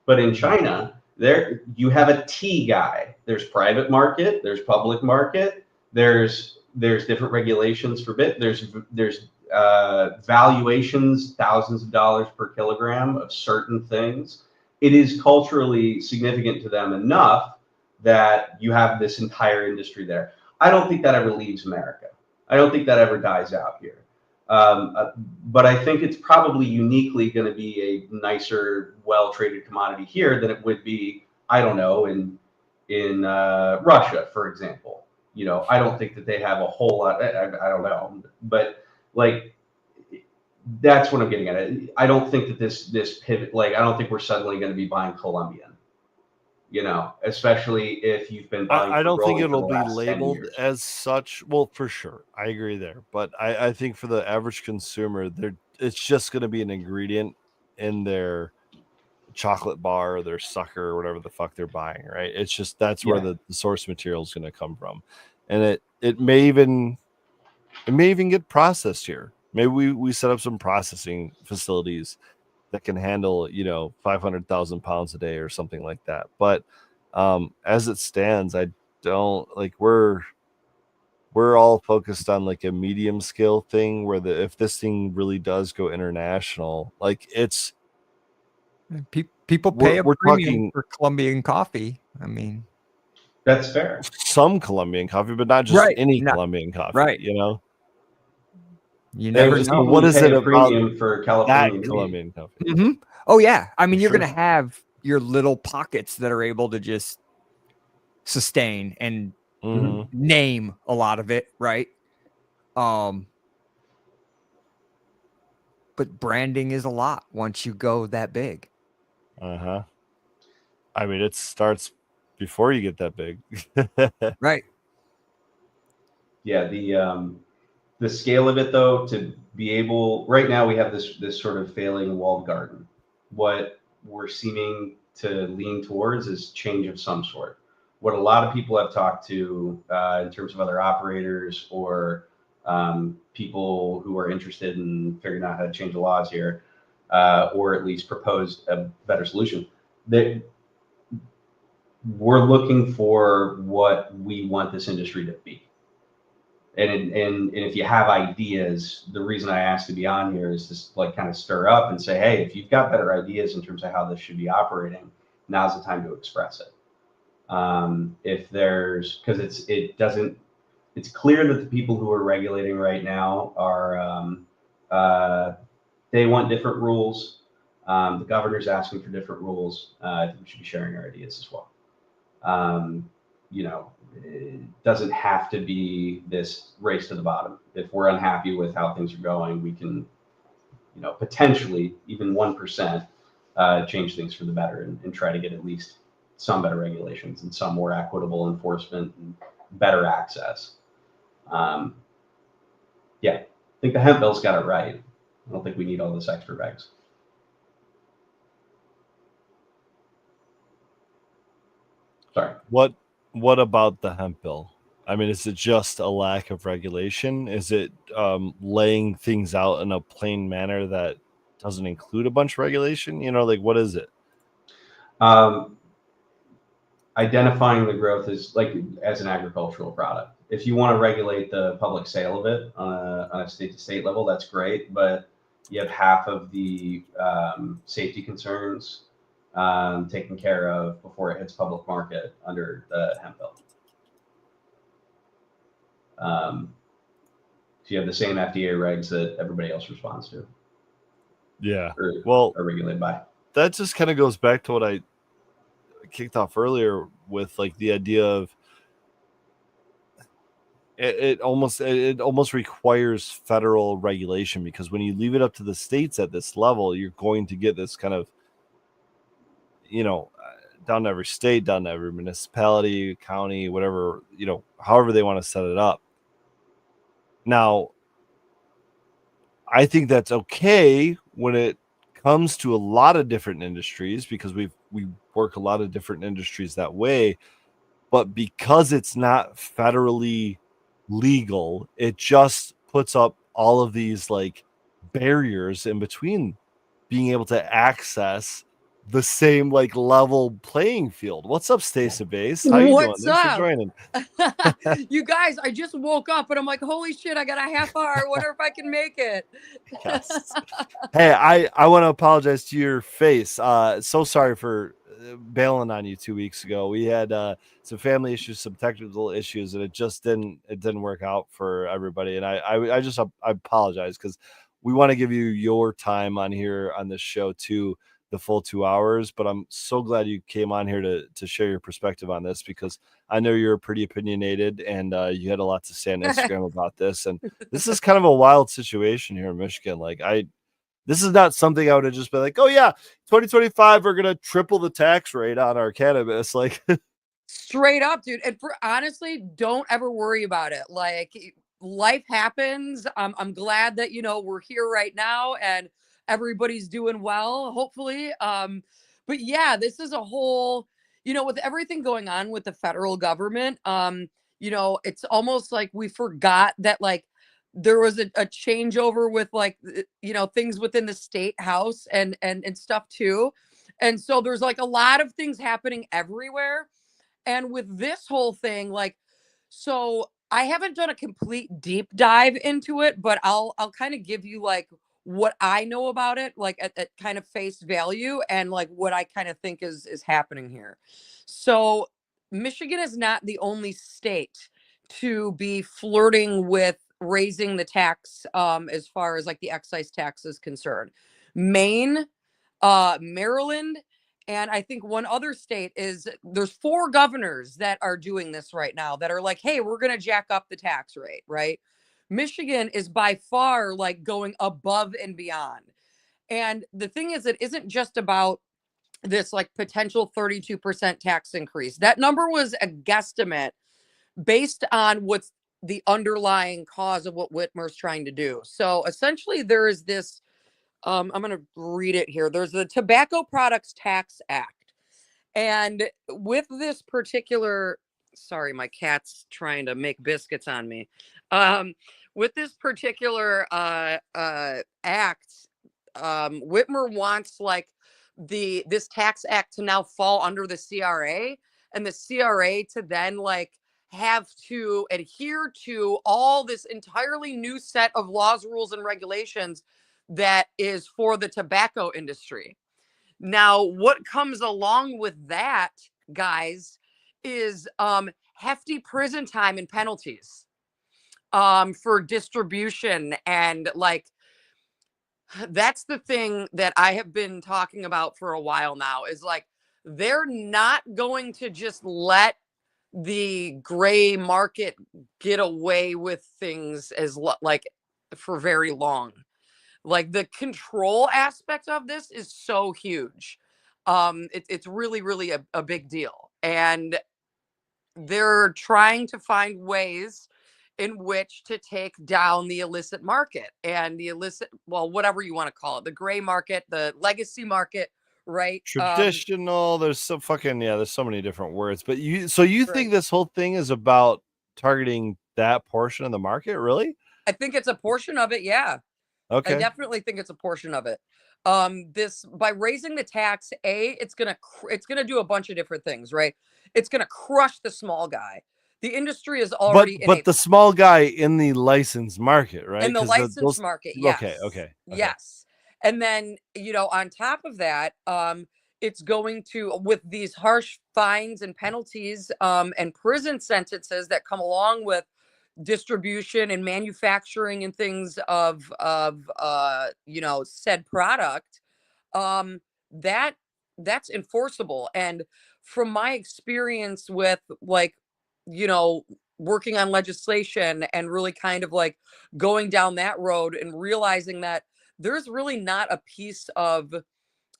S3: But in China, there you have a tea guy. There's private market, there's public market, there's different regulations for bit. There's valuations, thousands of dollars per kilogram of certain things. It is culturally significant to them enough that you have this entire industry there. I don't think that ever leaves America. I don't think that ever dies out here. But I think it's probably uniquely going to be a nicer, well-traded commodity here than it would be, I don't know, in Russia, for example. I don't think that they have a whole lot. I don't know, but like that's what I'm getting at. I don't think that this pivot. I don't think we're suddenly going to be buying Colombian. Especially if you've been buying.
S1: I don't think it'll be labeled as such. Well, for sure, I agree there. But I think for the average consumer, it's just going to be an ingredient in their chocolate bar or their sucker or whatever the fuck they're buying, right? It's just that's where the source material is going to come from, and it may even get processed here. Maybe we set up some processing facilities that can handle 500,000 pounds a day or something like that. But as it stands, I don't like we're all focused on like a medium scale thing where if this thing really does go international, like it's
S2: people pay a premium for Colombian coffee. I mean,
S3: that's fair.
S1: Some Colombian coffee, but not just any Colombian coffee,
S2: right?
S1: You
S2: never know.
S1: What is it about
S3: for California
S1: that Colombian coffee?
S2: Mm-hmm. Oh yeah, I mean, you're going to have your little pockets that are able to just sustain and name a lot of it, right? But branding is a lot once you go that big.
S1: I mean, it starts before you get that big.
S2: Right.
S3: Yeah, the scale of it though, to be able, right now we have this sort of failing walled garden. What we're seeming to lean towards is change of some sort. What a lot of people have talked to in terms of other operators or people who are interested in figuring out how to change the laws here, or at least propose a better solution. That we're looking for what we want this industry to be. And if you have ideas, the reason I asked to be on here is just like kind of stir up and say, hey, if you've got better ideas in terms of how this should be operating, now's the time to express it. If there's, because it's clear that the people who are regulating right now are, they want different rules. The governor's asking for different rules. I think we should be sharing our ideas as well. It doesn't have to be this race to the bottom. If we're unhappy with how things are going, we can, potentially even 1% change things for the better and try to get at least some better regulations and some more equitable enforcement and better access. I think the hemp bill's got it right. I don't think we need all this extra regs. Sorry.
S1: What about the hemp bill? I mean, is it just a lack of regulation? Is it laying things out in a plain manner that doesn't include a bunch of regulation? What is it?
S3: Identifying the growth as an agricultural product. If you want to regulate the public sale of it on a state-to-state level, that's great. But you have half of the safety concerns taken care of before it hits public market under the hemp bill. So you have the same FDA regs that everybody else responds to.
S1: Yeah.
S3: Or
S1: Well,
S3: are regulated by.
S1: that just kind of goes back to what I kicked off earlier with, like, the idea of it almost requires federal regulation, because when you leave it up to the states at this level, you're going to get this kind of, down to every state, down to every municipality, county, whatever, however they want to set it up. Now, I think that's okay when it comes to a lot of different industries, because we work a lot of different industries that way. But because it's not federally legal, it just puts up all of these, like, barriers in between being able to access the same, like, level playing field. What's up, Stacey Base? How you doing?
S5: What's
S1: Thanks for
S5: up?
S1: joining.
S5: You guys, I just woke up and I'm like, holy shit, I got a half hour. I wonder if I can make it.
S1: Yes. Hey, I want to apologize to your face. So sorry for bailing on you 2 weeks ago. We had some family issues, some technical issues, and it didn't work out for everybody. And I apologize, because we want to give you your time on here on this show too, the full 2 hours. But I'm so glad you came on here to share your perspective on this, because I know you're pretty opinionated, and you had a lot to say on Instagram about this. And this is kind of a wild situation here in Michigan. Like, this is not something I would have just been like, oh yeah, 2025, we're gonna triple the tax rate on our cannabis. Like,
S5: Straight up, dude. And honestly, don't ever worry about it. Like, life happens. I'm glad that, we're here right now and everybody's doing well, hopefully. But yeah, this is a whole, with everything going on with the federal government, it's almost like we forgot that, like, there was a changeover with, like, things within the state house and stuff too. And so there's, like, a lot of things happening everywhere. And with this whole thing, like, so I haven't done a complete deep dive into it, but I'll kind of give you, like, what I know about it, like, at kind of face value, and, like, what I kind of think is happening here. So Michigan is not the only state to be flirting with raising the tax, as far as, like, the excise tax is concerned. Maine, Maryland, and I think one other state is, there's 4 governors that are doing this right now that are like, hey, we're going to jack up the tax rate, right? Michigan is by far, like, going above and beyond. And the thing is, it isn't just about this, like, potential 32% tax increase. That number was a guesstimate based on what's the underlying cause of what Whitmer's trying to do. So essentially, there is this, I'm going to read it here. There's the Tobacco Products Tax Act. And with this particular, sorry, my cat's trying to make biscuits on me. With this particular act, Whitmer wants, like, this tax act to now fall under the CRA, and the CRA to then, like, have to adhere to all this entirely new set of laws, rules, and regulations that is for the tobacco industry. Now, what comes along with that, guys, is hefty prison time and penalties for distribution. And, like, that's the thing that I have been talking about for a while now, is, like, they're not going to just let the gray market get away with things like, for very long. Like, the control aspect of this is so huge. It's really, really a big deal. And they're trying to find ways in which to take down the illicit market and the illicit, well, whatever you want to call it, the gray market, the legacy market, right?
S1: traditional, there's there's so many different words. But you think
S5: Right.
S1: this whole thing is about targeting that portion of the market, really?
S5: I think it's a portion of it. Yeah. I
S1: Okay.
S5: definitely think it's a portion of it. This, by raising the tax, it's gonna do a bunch of different things, right? It's gonna crush the small guy. The industry is already
S1: But the small guy in the licensed market, right?
S5: in the
S1: 'Cause
S5: licensed market, yes.
S1: Okay.
S5: Yes. And then, on top of that, it's going to, with these harsh fines and penalties, and prison sentences that come along with distribution and manufacturing and things of said product, um that that's enforceable. And from my experience with, like, you know working on legislation and really kind of like going down that road and realizing that there's really not a piece of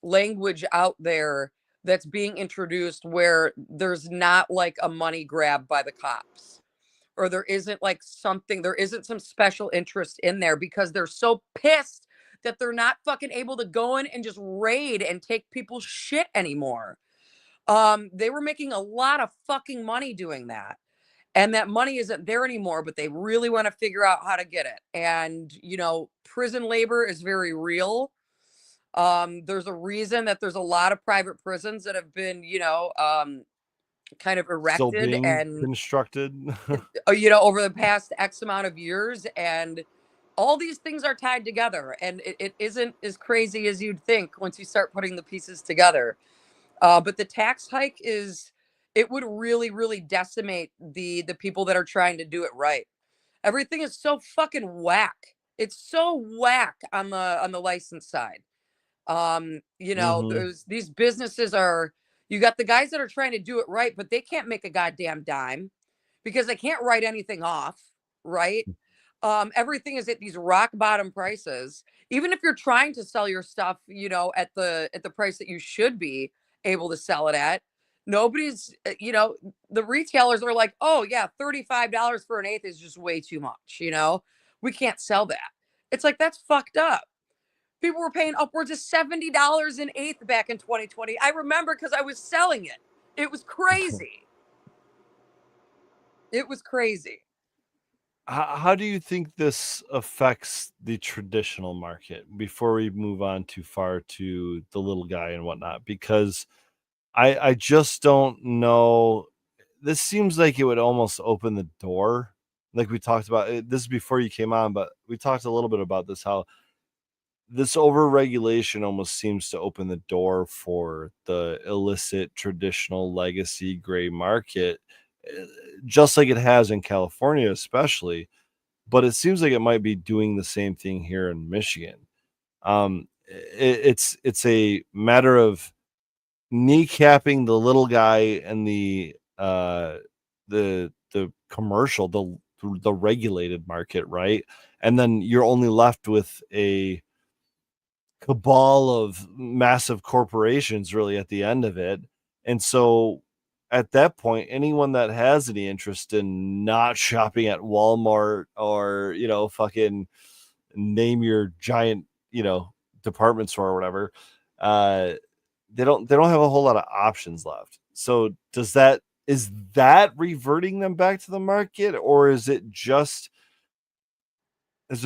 S5: language out there that's being introduced where there's not like a money grab by the cops, or there isn't some special interest in there because they're so pissed that they're not fucking able to go in and just raid and take people's shit anymore. They were making a lot of fucking money doing that. And that money isn't there anymore, but they really want to figure out how to get it. And, prison labor is very real. There's a reason that there's a lot of private prisons that have been, kind of
S1: Still
S5: erected
S1: being
S5: and
S1: constructed.
S5: over the past X amount of years. And all these things are tied together. And it isn't as crazy as you'd think once you start putting the pieces together. But the tax hike it would really, really decimate the people that are trying to do it right. Everything is so fucking whack. It's so whack on the license side.
S1: Mhm.
S5: There's these businesses are you got the guys that are trying to do it right, but they can't make a goddamn dime because they can't write anything off, right? Everything is at these rock bottom prices. Even if you're trying to sell your stuff, at the price that you should be able to sell it at, nobody's, the retailers are like, oh yeah, $35 for an eighth is just way too much. We can't sell that. It's like, that's fucked up. People were paying upwards of $70 an eighth back in 2020. I remember because I was selling it. It was crazy. It was crazy.
S1: How do you think this affects the traditional market before we move on too far to the little guy and whatnot? Because I just don't know. This seems like it would almost open the door. Like we talked about this is before you came on, but we talked a little bit about this, how this overregulation almost seems to open the door for the illicit traditional legacy gray market, eh, just like it has in California, especially. But it seems like it might be doing the same thing here in Michigan. It's a matter of kneecapping the little guy and the commercial, the regulated market, right? And then you're only left with a cabal of massive corporations really at the end of it. And so at that point, anyone that has any interest in not shopping at Walmart or, fucking name your giant, department store or whatever, uh, they don't have a whole lot of options left. So is that reverting them back to the market, or is there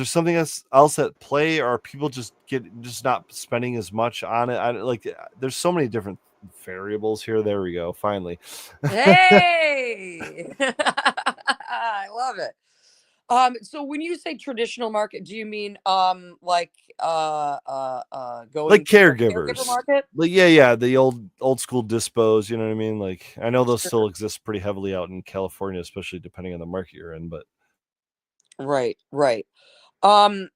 S1: something else at play, or are people just not spending as much on it? There's so many different variables here. There we go. Finally.
S5: Hey, I love it. So when you say traditional market, do you mean going
S1: Like
S5: to a caregiver
S1: caregivers.
S5: market?
S1: Like, yeah, the old school dispos, you know what I mean? Like, I know those
S5: Sure.
S1: still exist pretty heavily out in California, especially depending on the market you're in, but
S5: Right, right. Um,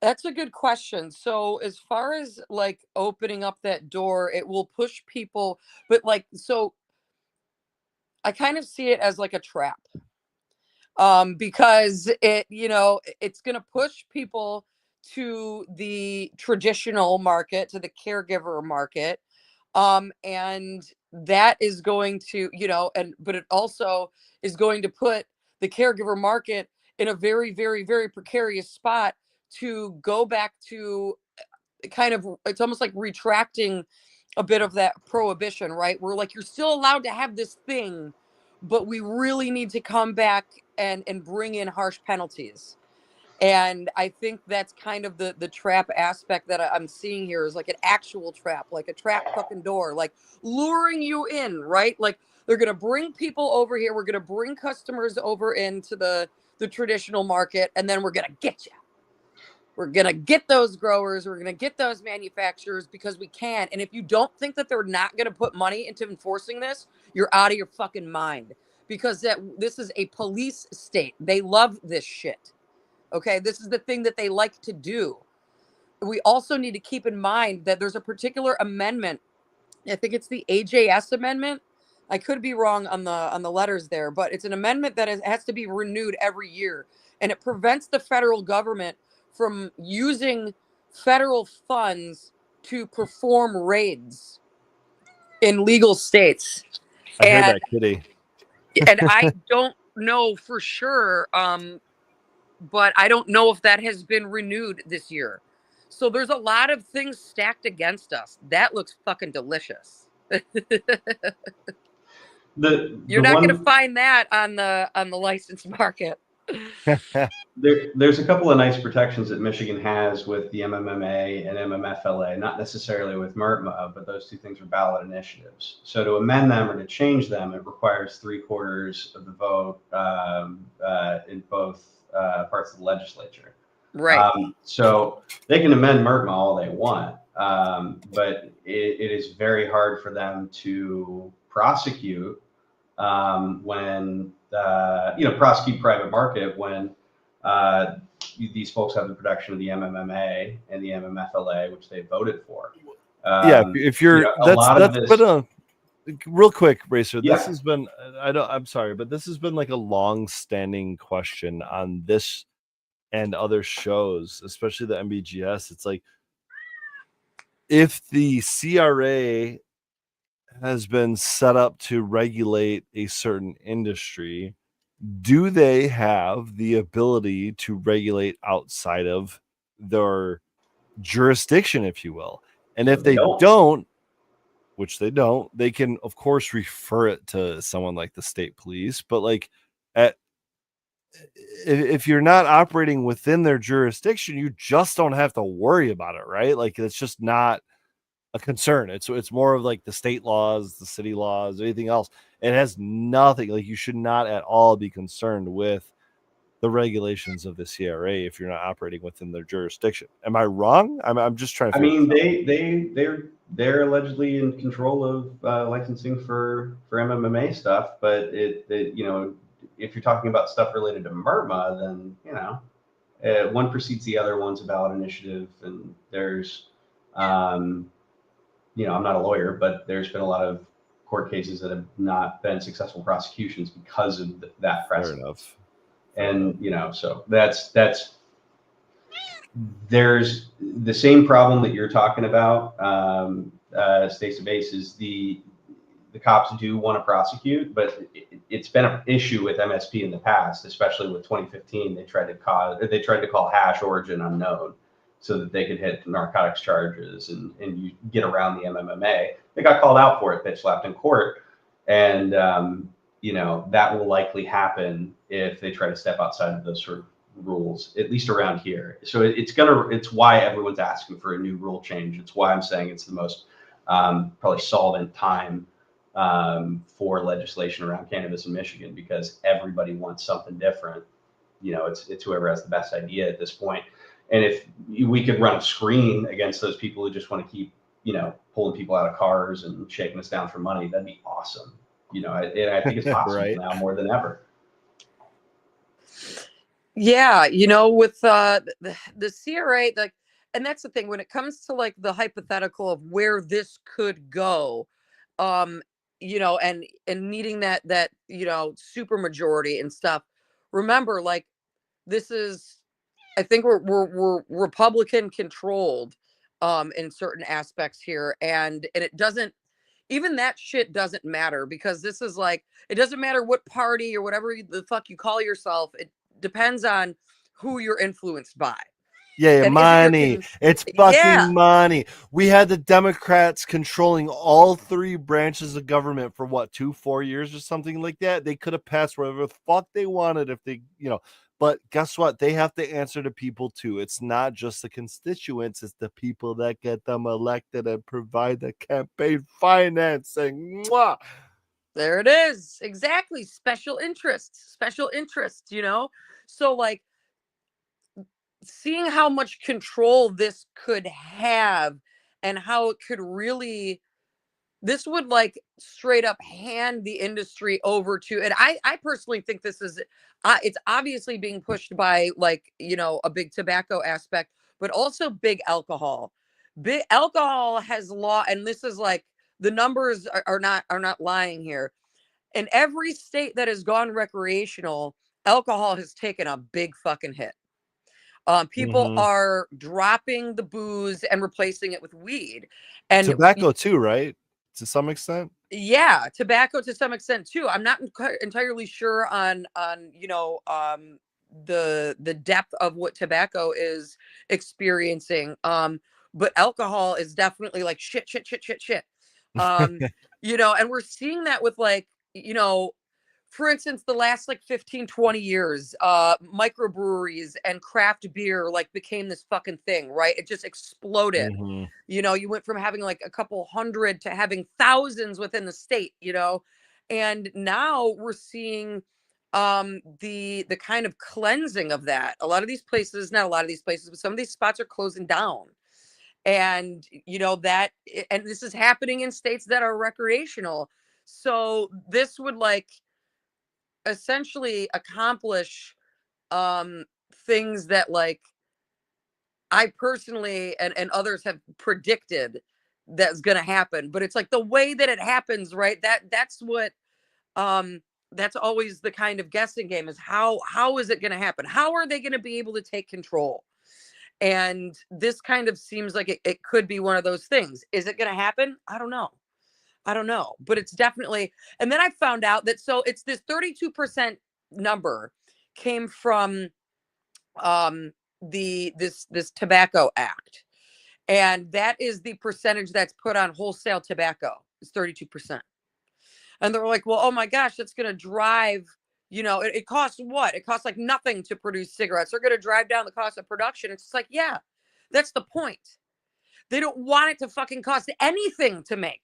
S5: that's a good question. So as far as like opening up that door, it will push people, but like so I kind of see it as like a trap. Because it's going to push people to the traditional market, to the caregiver market. And that is going to, but it also is going to put the caregiver market in a very, very, very precarious spot to go back to kind of, it's almost like retracting a bit of that prohibition, right? We're like, you're still allowed to have this thing, but we really need to come back and bring in harsh penalties. And I think that's kind of the trap aspect that I'm seeing here, is like an actual trap, like a trap fucking door, like luring you in, right? Like they're gonna bring people over here, we're gonna bring customers over into the traditional market, and then we're gonna get you. We're going to get those growers. We're going to get those manufacturers because we can. And if you don't think that they're not going to put money into enforcing this, you're out of your fucking mind. because this is a police state. They love this shit. Okay, this is the thing that they like to do. We also need to keep in mind that there's a particular amendment. I think it's the AJS amendment. I could be wrong on the letters there, but it's an amendment that has to be renewed every year, and it prevents the federal government from using federal funds to perform raids in legal states.
S1: I heard
S5: And
S1: that, Kitty.
S5: and I don't know for sure, but I don't know if that has been renewed this year. So there's a lot of things stacked against us. That looks fucking delicious. You're not going to find that on the licensed market.
S3: There's a couple of nice protections that Michigan has with the MMMA and MMFLA, not necessarily with MRTMA, but those two things are ballot initiatives. So to amend them or to change them, it requires 3/4 of the vote in both parts of the legislature.
S5: Right.
S3: So they can amend MRTMA all they want, but it is very hard for them to prosecute when prosecute private market when these folks have the protection of the MMMA and the MMFLA, which they voted for.
S1: If you're that's real quick, Racer.
S3: Yeah.
S1: This has been I'm sorry, but this has been like a long-standing question on this and other shows, especially the MBGS. It's like, if the CRA has been set up to regulate a certain industry, do they have the ability to regulate outside of their jurisdiction, if you will? And if they don't, which they don't, they can of course refer it to someone like the state police. But like, if you're not operating within their jurisdiction, you just don't have to worry about it, right? Like, it's just not a concern. It's more of like the state laws, the city laws, anything else. It has nothing. Like, you should not at all be concerned with the regulations of the CRA if you're not operating within their jurisdiction. Am I wrong? I'm just trying to.
S3: I mean, they're allegedly in control of licensing for MMMA stuff, but if you're talking about stuff related to MRTMA, then one precedes the other. One's a ballot initiative, and there's I'm not a lawyer, but there's been a lot of court cases that have not been successful prosecutions because of that precedent. Fair enough. And so there's the same problem that you're talking about, Stacey Base, is the cops do want to prosecute, but it's been an issue with MSP in the past, especially with 2015. They tried to call hash origin unknown so that they could hit narcotics charges and you get around the MMMA. They got called out for it, bitch slapped in court. And, that will likely happen if they try to step outside of those sort of rules, at least around here. So it's why everyone's asking for a new rule change. It's why I'm saying it's the most probably solvent time for legislation around cannabis in Michigan, because everybody wants something different. It's whoever has the best idea at this point. And if we could run a screen against those people who just want to keep, pulling people out of cars and shaking us down for money, that'd be awesome. And I think it's possible right now more than ever.
S5: Yeah, with the CRA, and that's the thing when it comes to like the hypothetical of where this could go, and needing that super majority and stuff. Remember, like, this is, I think we're Republican controlled in certain aspects here, and it doesn't, even that shit doesn't matter, because this is like, it doesn't matter what party or whatever the fuck you call yourself. It depends on who you're influenced by.
S1: Yeah, money. It's fucking money. We had the Democrats controlling all three branches of government for 4 years or something like that. They could have passed whatever the fuck they wanted if they, but guess what? They have to answer to people too. It's not just the constituents, it's the people that get them elected and provide the campaign financing. Mwah!
S5: There it is. Exactly. Special interests, So like, seeing how much control this could have and how it could really this would like straight up hand the industry over to, and I personally think this is, it's obviously being pushed by like, you know, a big tobacco aspect, but also big alcohol. Big alcohol has law, and this is like, the numbers are not lying here. In every state that has gone recreational, alcohol has taken a big fucking hit. People
S1: Mhm.
S5: are dropping the booze and replacing it with weed. And
S1: Tobacco too, right? To some extent.
S5: yeah, tobacco to some extent too. I'm not entirely sure on you know, the depth of what tobacco is experiencing. But alcohol is definitely like shit, shit, shit, shit, shit. Um, you know, and we're seeing that with like, you know, for instance, the last like 15, 20 years, microbreweries and craft beer like became this fucking thing, right? It just exploded.
S1: Mhm.
S5: You know, you went from having like a couple hundred to having thousands within the state, you know. And now we're seeing the kind of cleansing of that. A lot of these places, not a lot of these places, but some of these spots are closing down. And you know that, and this is happening in states that are recreational. So this would like essentially accomplish um things that like I personally and others have predicted that's going to happen. But it's like the way that it happens, right? That's what um that's always the kind of guessing game, is how is it going to happen? How are they going to be able to take control? And this kind of seems like it could be one of those things. Is it going to happen? I don't know. I don't know, but it's definitely. And then I found out that, so it's this 32% number came from this tobacco act, and that is the percentage that's put on wholesale tobacco, is 32%. And they're like, well, oh my gosh, that's going to drive, you know, it costs what? It costs like nothing to produce cigarettes. They're going to drive down the cost of production. It's just like, yeah, that's the point. They don't want it to fucking cost anything to make.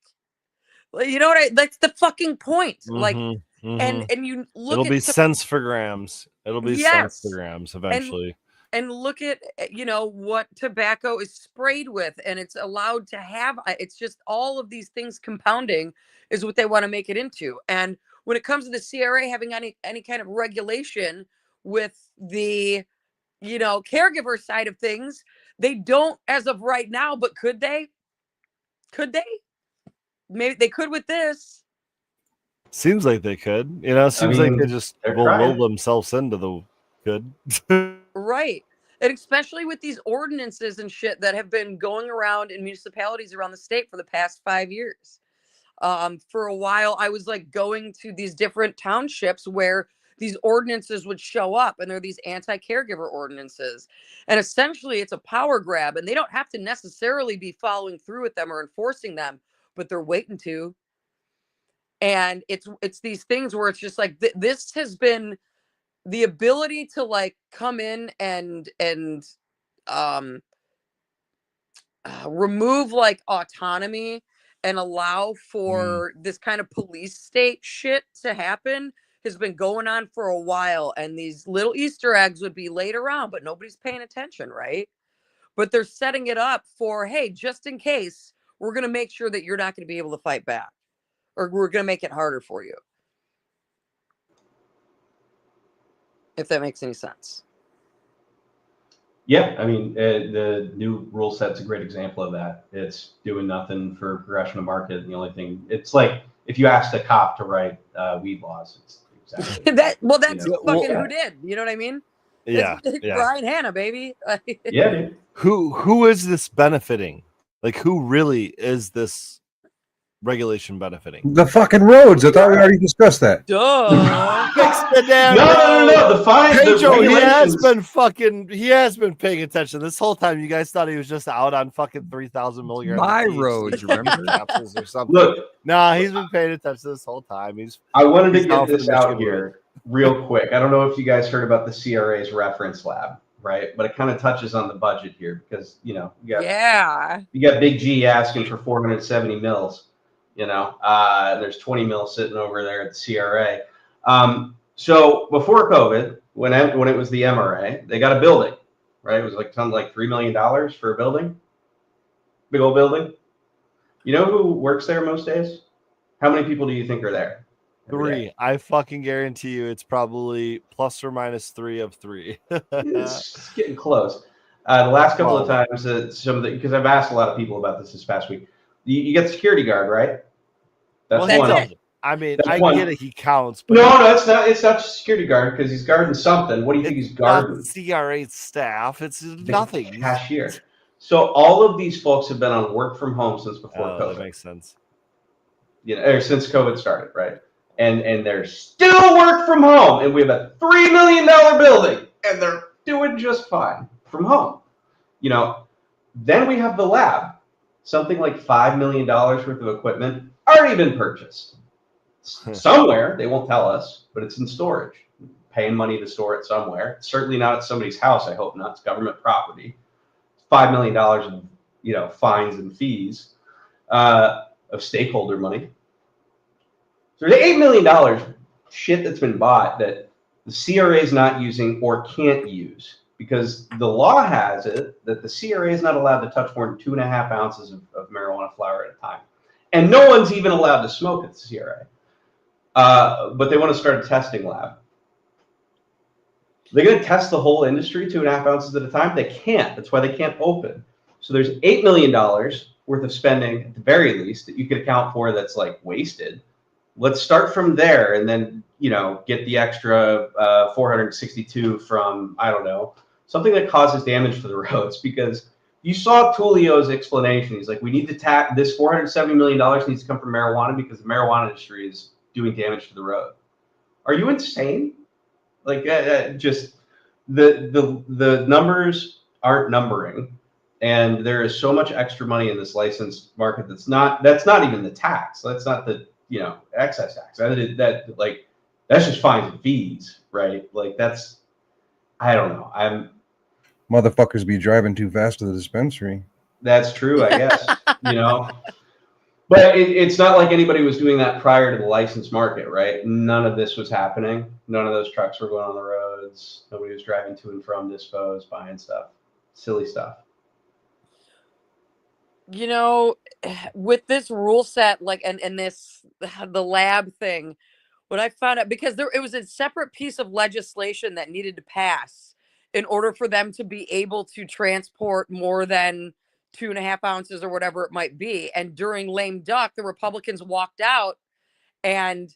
S5: You know what that's the fucking point. Like,
S1: Mhm.
S5: and
S1: Mhm.
S5: you look
S1: It'll
S5: at
S1: be cents for grams. It'll be cents for
S5: yes.
S1: grams
S5: And
S1: eventually.
S5: look at, you know, what tobacco is sprayed with, and it's allowed to have, it's just all of these things compounding is what they want to make it into. And when it comes to the CRA having any kind of regulation with the, you know, caregiver side of things, they don't as of right now. But could they maybe they could with this.
S1: Seems like they could. You know,
S3: I
S1: seems like they
S3: mean,
S1: just
S3: they're
S1: will will
S3: trying.
S1: themselves into the good.
S5: Right. And especially with these ordinances and shit that have been going around in municipalities around the state for the past 5 years. For a while, I was like going to these different townships where these ordinances would show up, and they're these anti-caregiver ordinances. And essentially, it's a power grab, and they don't have to necessarily be following through with them or enforcing them, but they're waiting to. And it's these things where it's just like this has been the ability to like come in and um remove like autonomy and allow
S1: Mm.
S5: for this kind of police state shit to happen has been going on for a while. And these little Easter eggs would be laid around, but nobody's paying attention, right? But they're setting it up for, hey, just in case, we're going to make sure that you're not going to be able to fight back, or we're going to make it harder for you, if that makes any sense.
S3: Yeah, I mean, the new rule set's a great example of that. It's doing nothing for progression of market. The only thing, it's like if you asked a cop to write weed laws, it's exactly
S5: That's
S1: Yeah, well,
S5: fucking who did. You know what I mean? It's
S1: yeah, yeah.
S5: Brian Hanna, baby.
S3: yeah, dude.
S1: Who is this benefiting? Like, who really is this regulation benefiting?
S4: The fucking roads. I thought we already discussed that.
S5: Duh.
S1: Fix the damn
S3: No. The fine, the
S1: Pedro, he has
S3: regulations.
S1: been paying attention this whole time. You guys thought he was just out on fucking 3,000 milligrams
S2: My
S1: of THC
S2: roads, remember?
S1: capsules or something.
S3: Look,
S1: Nah, he's been paying attention this whole time.
S3: I wanted to
S1: he's down
S3: get
S1: for
S3: this
S1: the
S3: out
S1: Michigan
S3: here real quick. I don't know if you guys heard about the CRA's reference lab, right? But it kind of touches on the budget here because you got
S5: Yeah.
S3: you got Big G asking for 470 mils. There's 20 mils sitting over there at the CRA. So before COVID, when it was the MRA, they got a building, right? It was like $3 million for a building, big old building. You know who works there most days? How many people do you think are there? every day?
S1: 3. I fucking guarantee you it's probably plus or minus 3 of 3.
S3: It's getting close. The last couple of
S1: 12.
S3: times, because I've asked a lot of people about this past week. You get the security guard, right? That's
S1: Well, he
S3: one.
S1: doesn't. I mean,
S3: That's
S1: I
S3: one.
S1: get it. He counts, but
S3: No, it's not. It's not just security guard because he's guarding something. What do you think
S1: it's
S3: he's
S1: not
S3: guarding?
S1: CRA staff. It's
S3: The
S1: nothing.
S3: cashier. So all of these folks have been on work from home since before
S1: Oh,
S3: COVID.
S1: that makes sense.
S3: Or since COVID started, right? And they're still work from home, and we have a $3 million building, and they're doing just fine from home. Then we have the lab, something like $5 million worth of equipment already been purchased. Somewhere, they won't tell us, but it's in storage. Paying money to store it somewhere. Certainly not at somebody's house, I hope not. It's government property. $5 million of fines and fees of stakeholder money. So there's $8 million shit that's been bought that the CRA is not using or can't use because the law has it that the CRA is not allowed to touch more than 2.5 ounces of marijuana flower at a time. And no one's even allowed to smoke at the CRA. But they want to start a testing lab. They're going to test the whole industry 2.5 ounces at a time. They can't. That's why they can't open. So there's $8 million worth of spending at the very least that you could account for that's like wasted. Let's start from there and then, get the extra 462 from, I don't know, something that causes damage to the roads because you saw Tulio's explanation. He's like, we need to tap this $470 million needs to come from marijuana because the marijuana industry is doing damage to the road. Are you insane? Like, just the numbers aren't numbering, and there is so much extra money in this licensed market that's not even the tax. That's not the excise tax. That's just fines and fees, right? Like I don't know.
S4: Motherfuckers be driving too fast to the dispensary.
S3: That's true, I guess. But it's not like anybody was doing that prior to the licensed market, right? None of this was happening. None of those trucks were going on the roads. Nobody was driving to and from dispos, buying stuff. Silly stuff.
S5: With this rule set, like, and this, the lab thing, what I found out, because it was a separate piece of legislation that needed to pass in order for them to be able to transport more than 2.5 ounces or whatever it might be. And during lame duck, the Republicans walked out and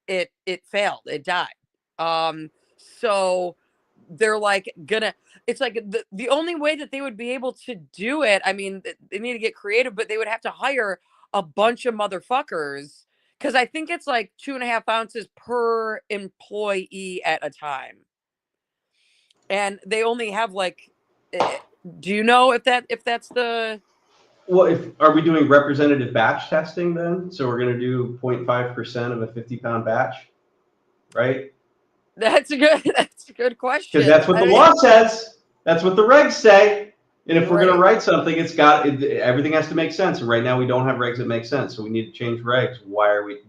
S5: it failed. It died. So they're like it's like the only way that they would be able to do it, I mean, they need to get creative, but they would have to hire a bunch of motherfuckers because I think it's like 2.5 ounces per employee at a time. And they only have like, do you know if that's the
S3: Well, are we doing representative batch testing then? So we're going to do 0.5% of a 50-pound batch, right?
S5: that's a good question.
S3: Because that's what the law says. That's what the regs say. And if we're going to
S5: Right.
S3: write something, everything has to make sense. And right now we don't have regs that make sense. So we need to change regs. Why are we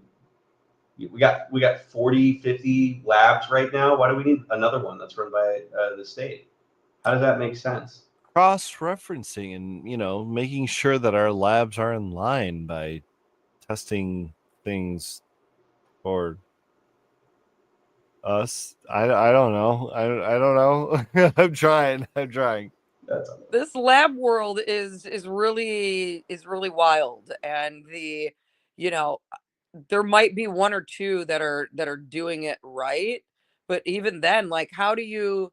S3: got 40, 50 labs right now. Why do we need another one that's run by the state? How does that make sense?
S1: Cross-referencing and making sure that our labs are in line by testing things for us. I don't know. I don't know. I'm trying.
S3: That's
S5: This lab world is really wild, and there might be one or two that are doing it right, but even then, like, how do you,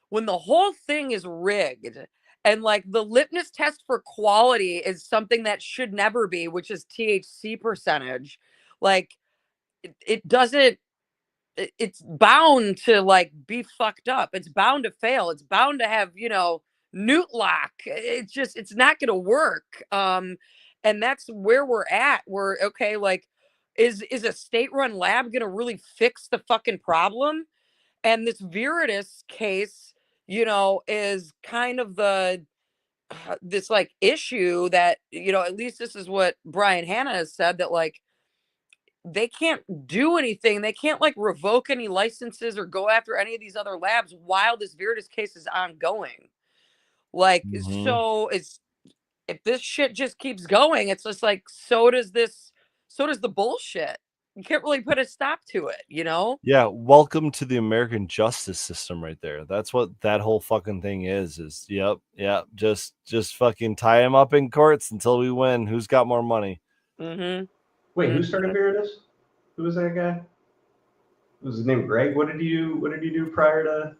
S5: when the whole thing is rigged, and like the litmus test for quality is something that should never be, which is THC percentage, like it doesn't, it's bound to like be fucked up. It's bound to fail. It's bound to have, newt lock. It's not going to work. And that's where we're at. We're okay. Like, is a state run lab going to really fix the fucking problem? And this Viridis case, is kind of this like issue that, at least this is what Brian Hanna has said, that like, they can't do anything. They can't like revoke any licenses or go after any of these other labs while this Viridis case is ongoing. Like,
S1: Mhm.
S5: so if this shit just keeps going, it's just like, so does the bullshit. You can't really put a stop to it, you know?
S1: Yeah, welcome to the American justice system right there. That's what that whole fucking thing is yep, just fucking tie him up in courts until we win. Who's got more money?
S5: Mm-hmm.
S3: Wait, who started Veritas? Who was that guy? Was his name Greg? What did you do prior to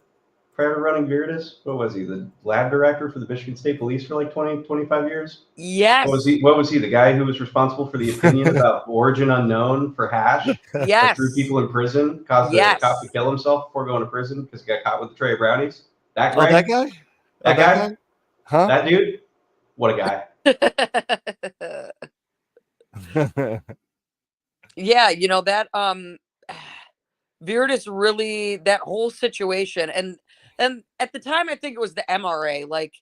S3: running Veritas? What was he? The lab director for the Michigan State Police for like 20, 25 years?
S5: Yes.
S3: What was he? The guy who was responsible for the opinion about origin unknown for hash? That
S5: Yes.
S3: threw people in prison, caused the cop to kill himself before going to prison because he got caught with a tray of brownies. That
S1: Oh,
S3: Greg?
S1: that guy?
S3: That guy?
S1: Huh?
S3: That dude? What a guy.
S5: Yeah, you know that Virtus really, that whole situation, and at the time I think it was the MRA, like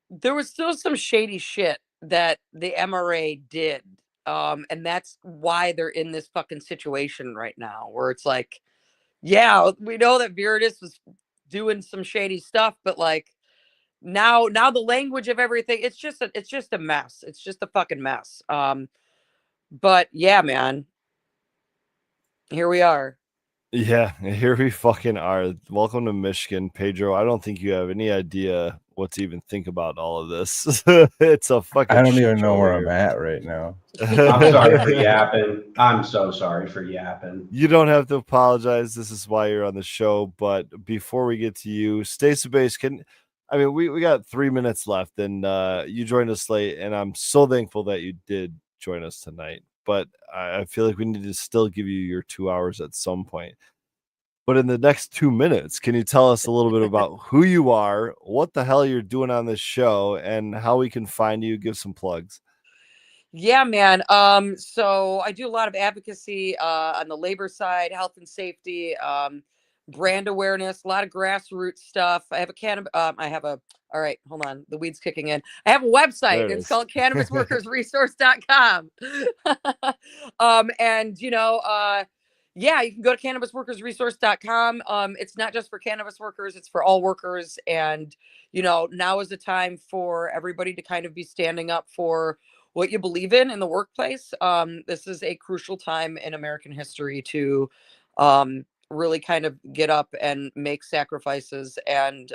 S5: there was still some shady shit that the MRA did. And that's why they're in this fucking situation right now where it's like, yeah, we know that Virtus was doing some shady stuff, but like now the language of everything, it's just a mess. It's just a fucking mess. But yeah, man, here we are.
S1: Yeah, here we fucking are. Welcome to Michigan, Pedro. I don't think you have any idea what to even think about all of this. It's a fucking
S4: I don't
S1: shit
S4: even know
S1: show
S4: where
S1: here.
S4: I'm at right now.
S3: I'm sorry for yapping. I'm so sorry for yapping.
S1: You don't have to apologize. This is why you're on the show. But before we get to you, Stacey Base, we got 3 minutes left, and you joined us late, and I'm so thankful that you did join us tonight. But I feel like we need to still give you your 2 hours at some point. But in the next 2 minutes, can you tell us a little bit about who you are, what the hell you're doing on this show, and how we can find you? Give some plugs.
S5: Yeah, man. So I do a lot of advocacy on the labor side, health and safety, brand awareness, a lot of grassroots stuff. I have a all right, hold on. The weed's kicking in. I have a website. It's called cannabisworkersresource.com. And yeah, you can go to cannabisworkersresource.com. It's not just for cannabis workers, it's for all workers. And, now is the time for everybody to kind of be standing up for what you believe in the workplace. This is a crucial time in American history to really kind of get up and make sacrifices and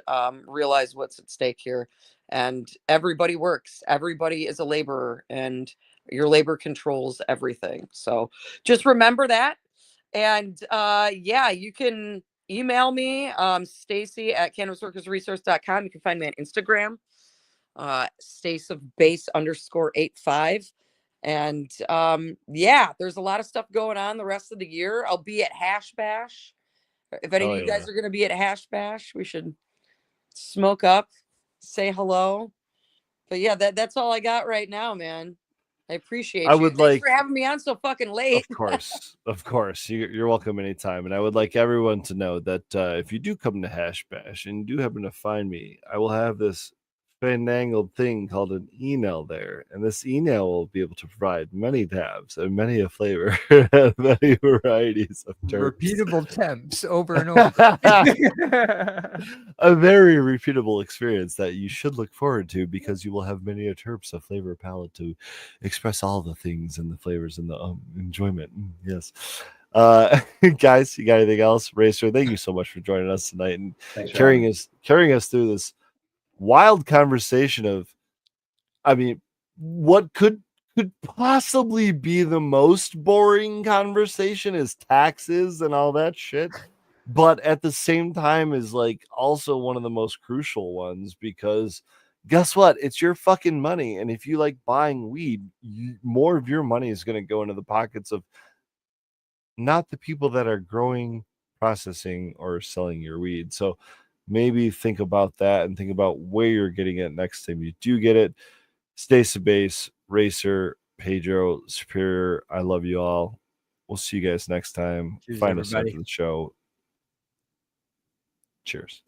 S5: realize what's at stake here. And everybody works. Everybody is a laborer, and your labor controls everything. So just remember that. And yeah, you can email me, Stacy at cannabisworkersresource.com. You can find me on Instagram, staceofbase_85. And yeah, there's a lot of stuff going on the rest of the year. I'll be at Hash Bash. If any of you guys are going to be at Hash Bash, we should smoke up, say hello. But yeah, that's all I got right now, man. I appreciate you. Thanks for having me on so fucking late.
S1: Of course. You're welcome anytime. And I would like everyone to know that if you do come to Hash Bash and you do happen to find me, I will have this fandangled thing called an email there, and this email will be able to provide many tabs and many a flavor and many varieties of terps.
S2: Repeatable temps over and over.
S1: A very repeatable experience that you should look forward to, because you will have many a terps, a flavor palette to express all the things and the flavors and the enjoyment. Yes. Guys, you got anything else? Racer, thank you so much for joining us tonight and carrying us through this wild conversation of, what could possibly be the most boring conversation is taxes and all that shit, but at the same time is like also one of the most crucial ones, because guess what? It's your fucking money, and if you like buying weed, more of your money is going to go into the pockets of not the people that are growing, processing, or selling your weed. So maybe think about that and think about where you're getting it next time you do get it. Stacey Base, Racer, Pedro, Superior, I love you all. We'll see you guys next time.
S2: Cheers,
S1: Find us
S2: everybody.
S1: after the show. Cheers.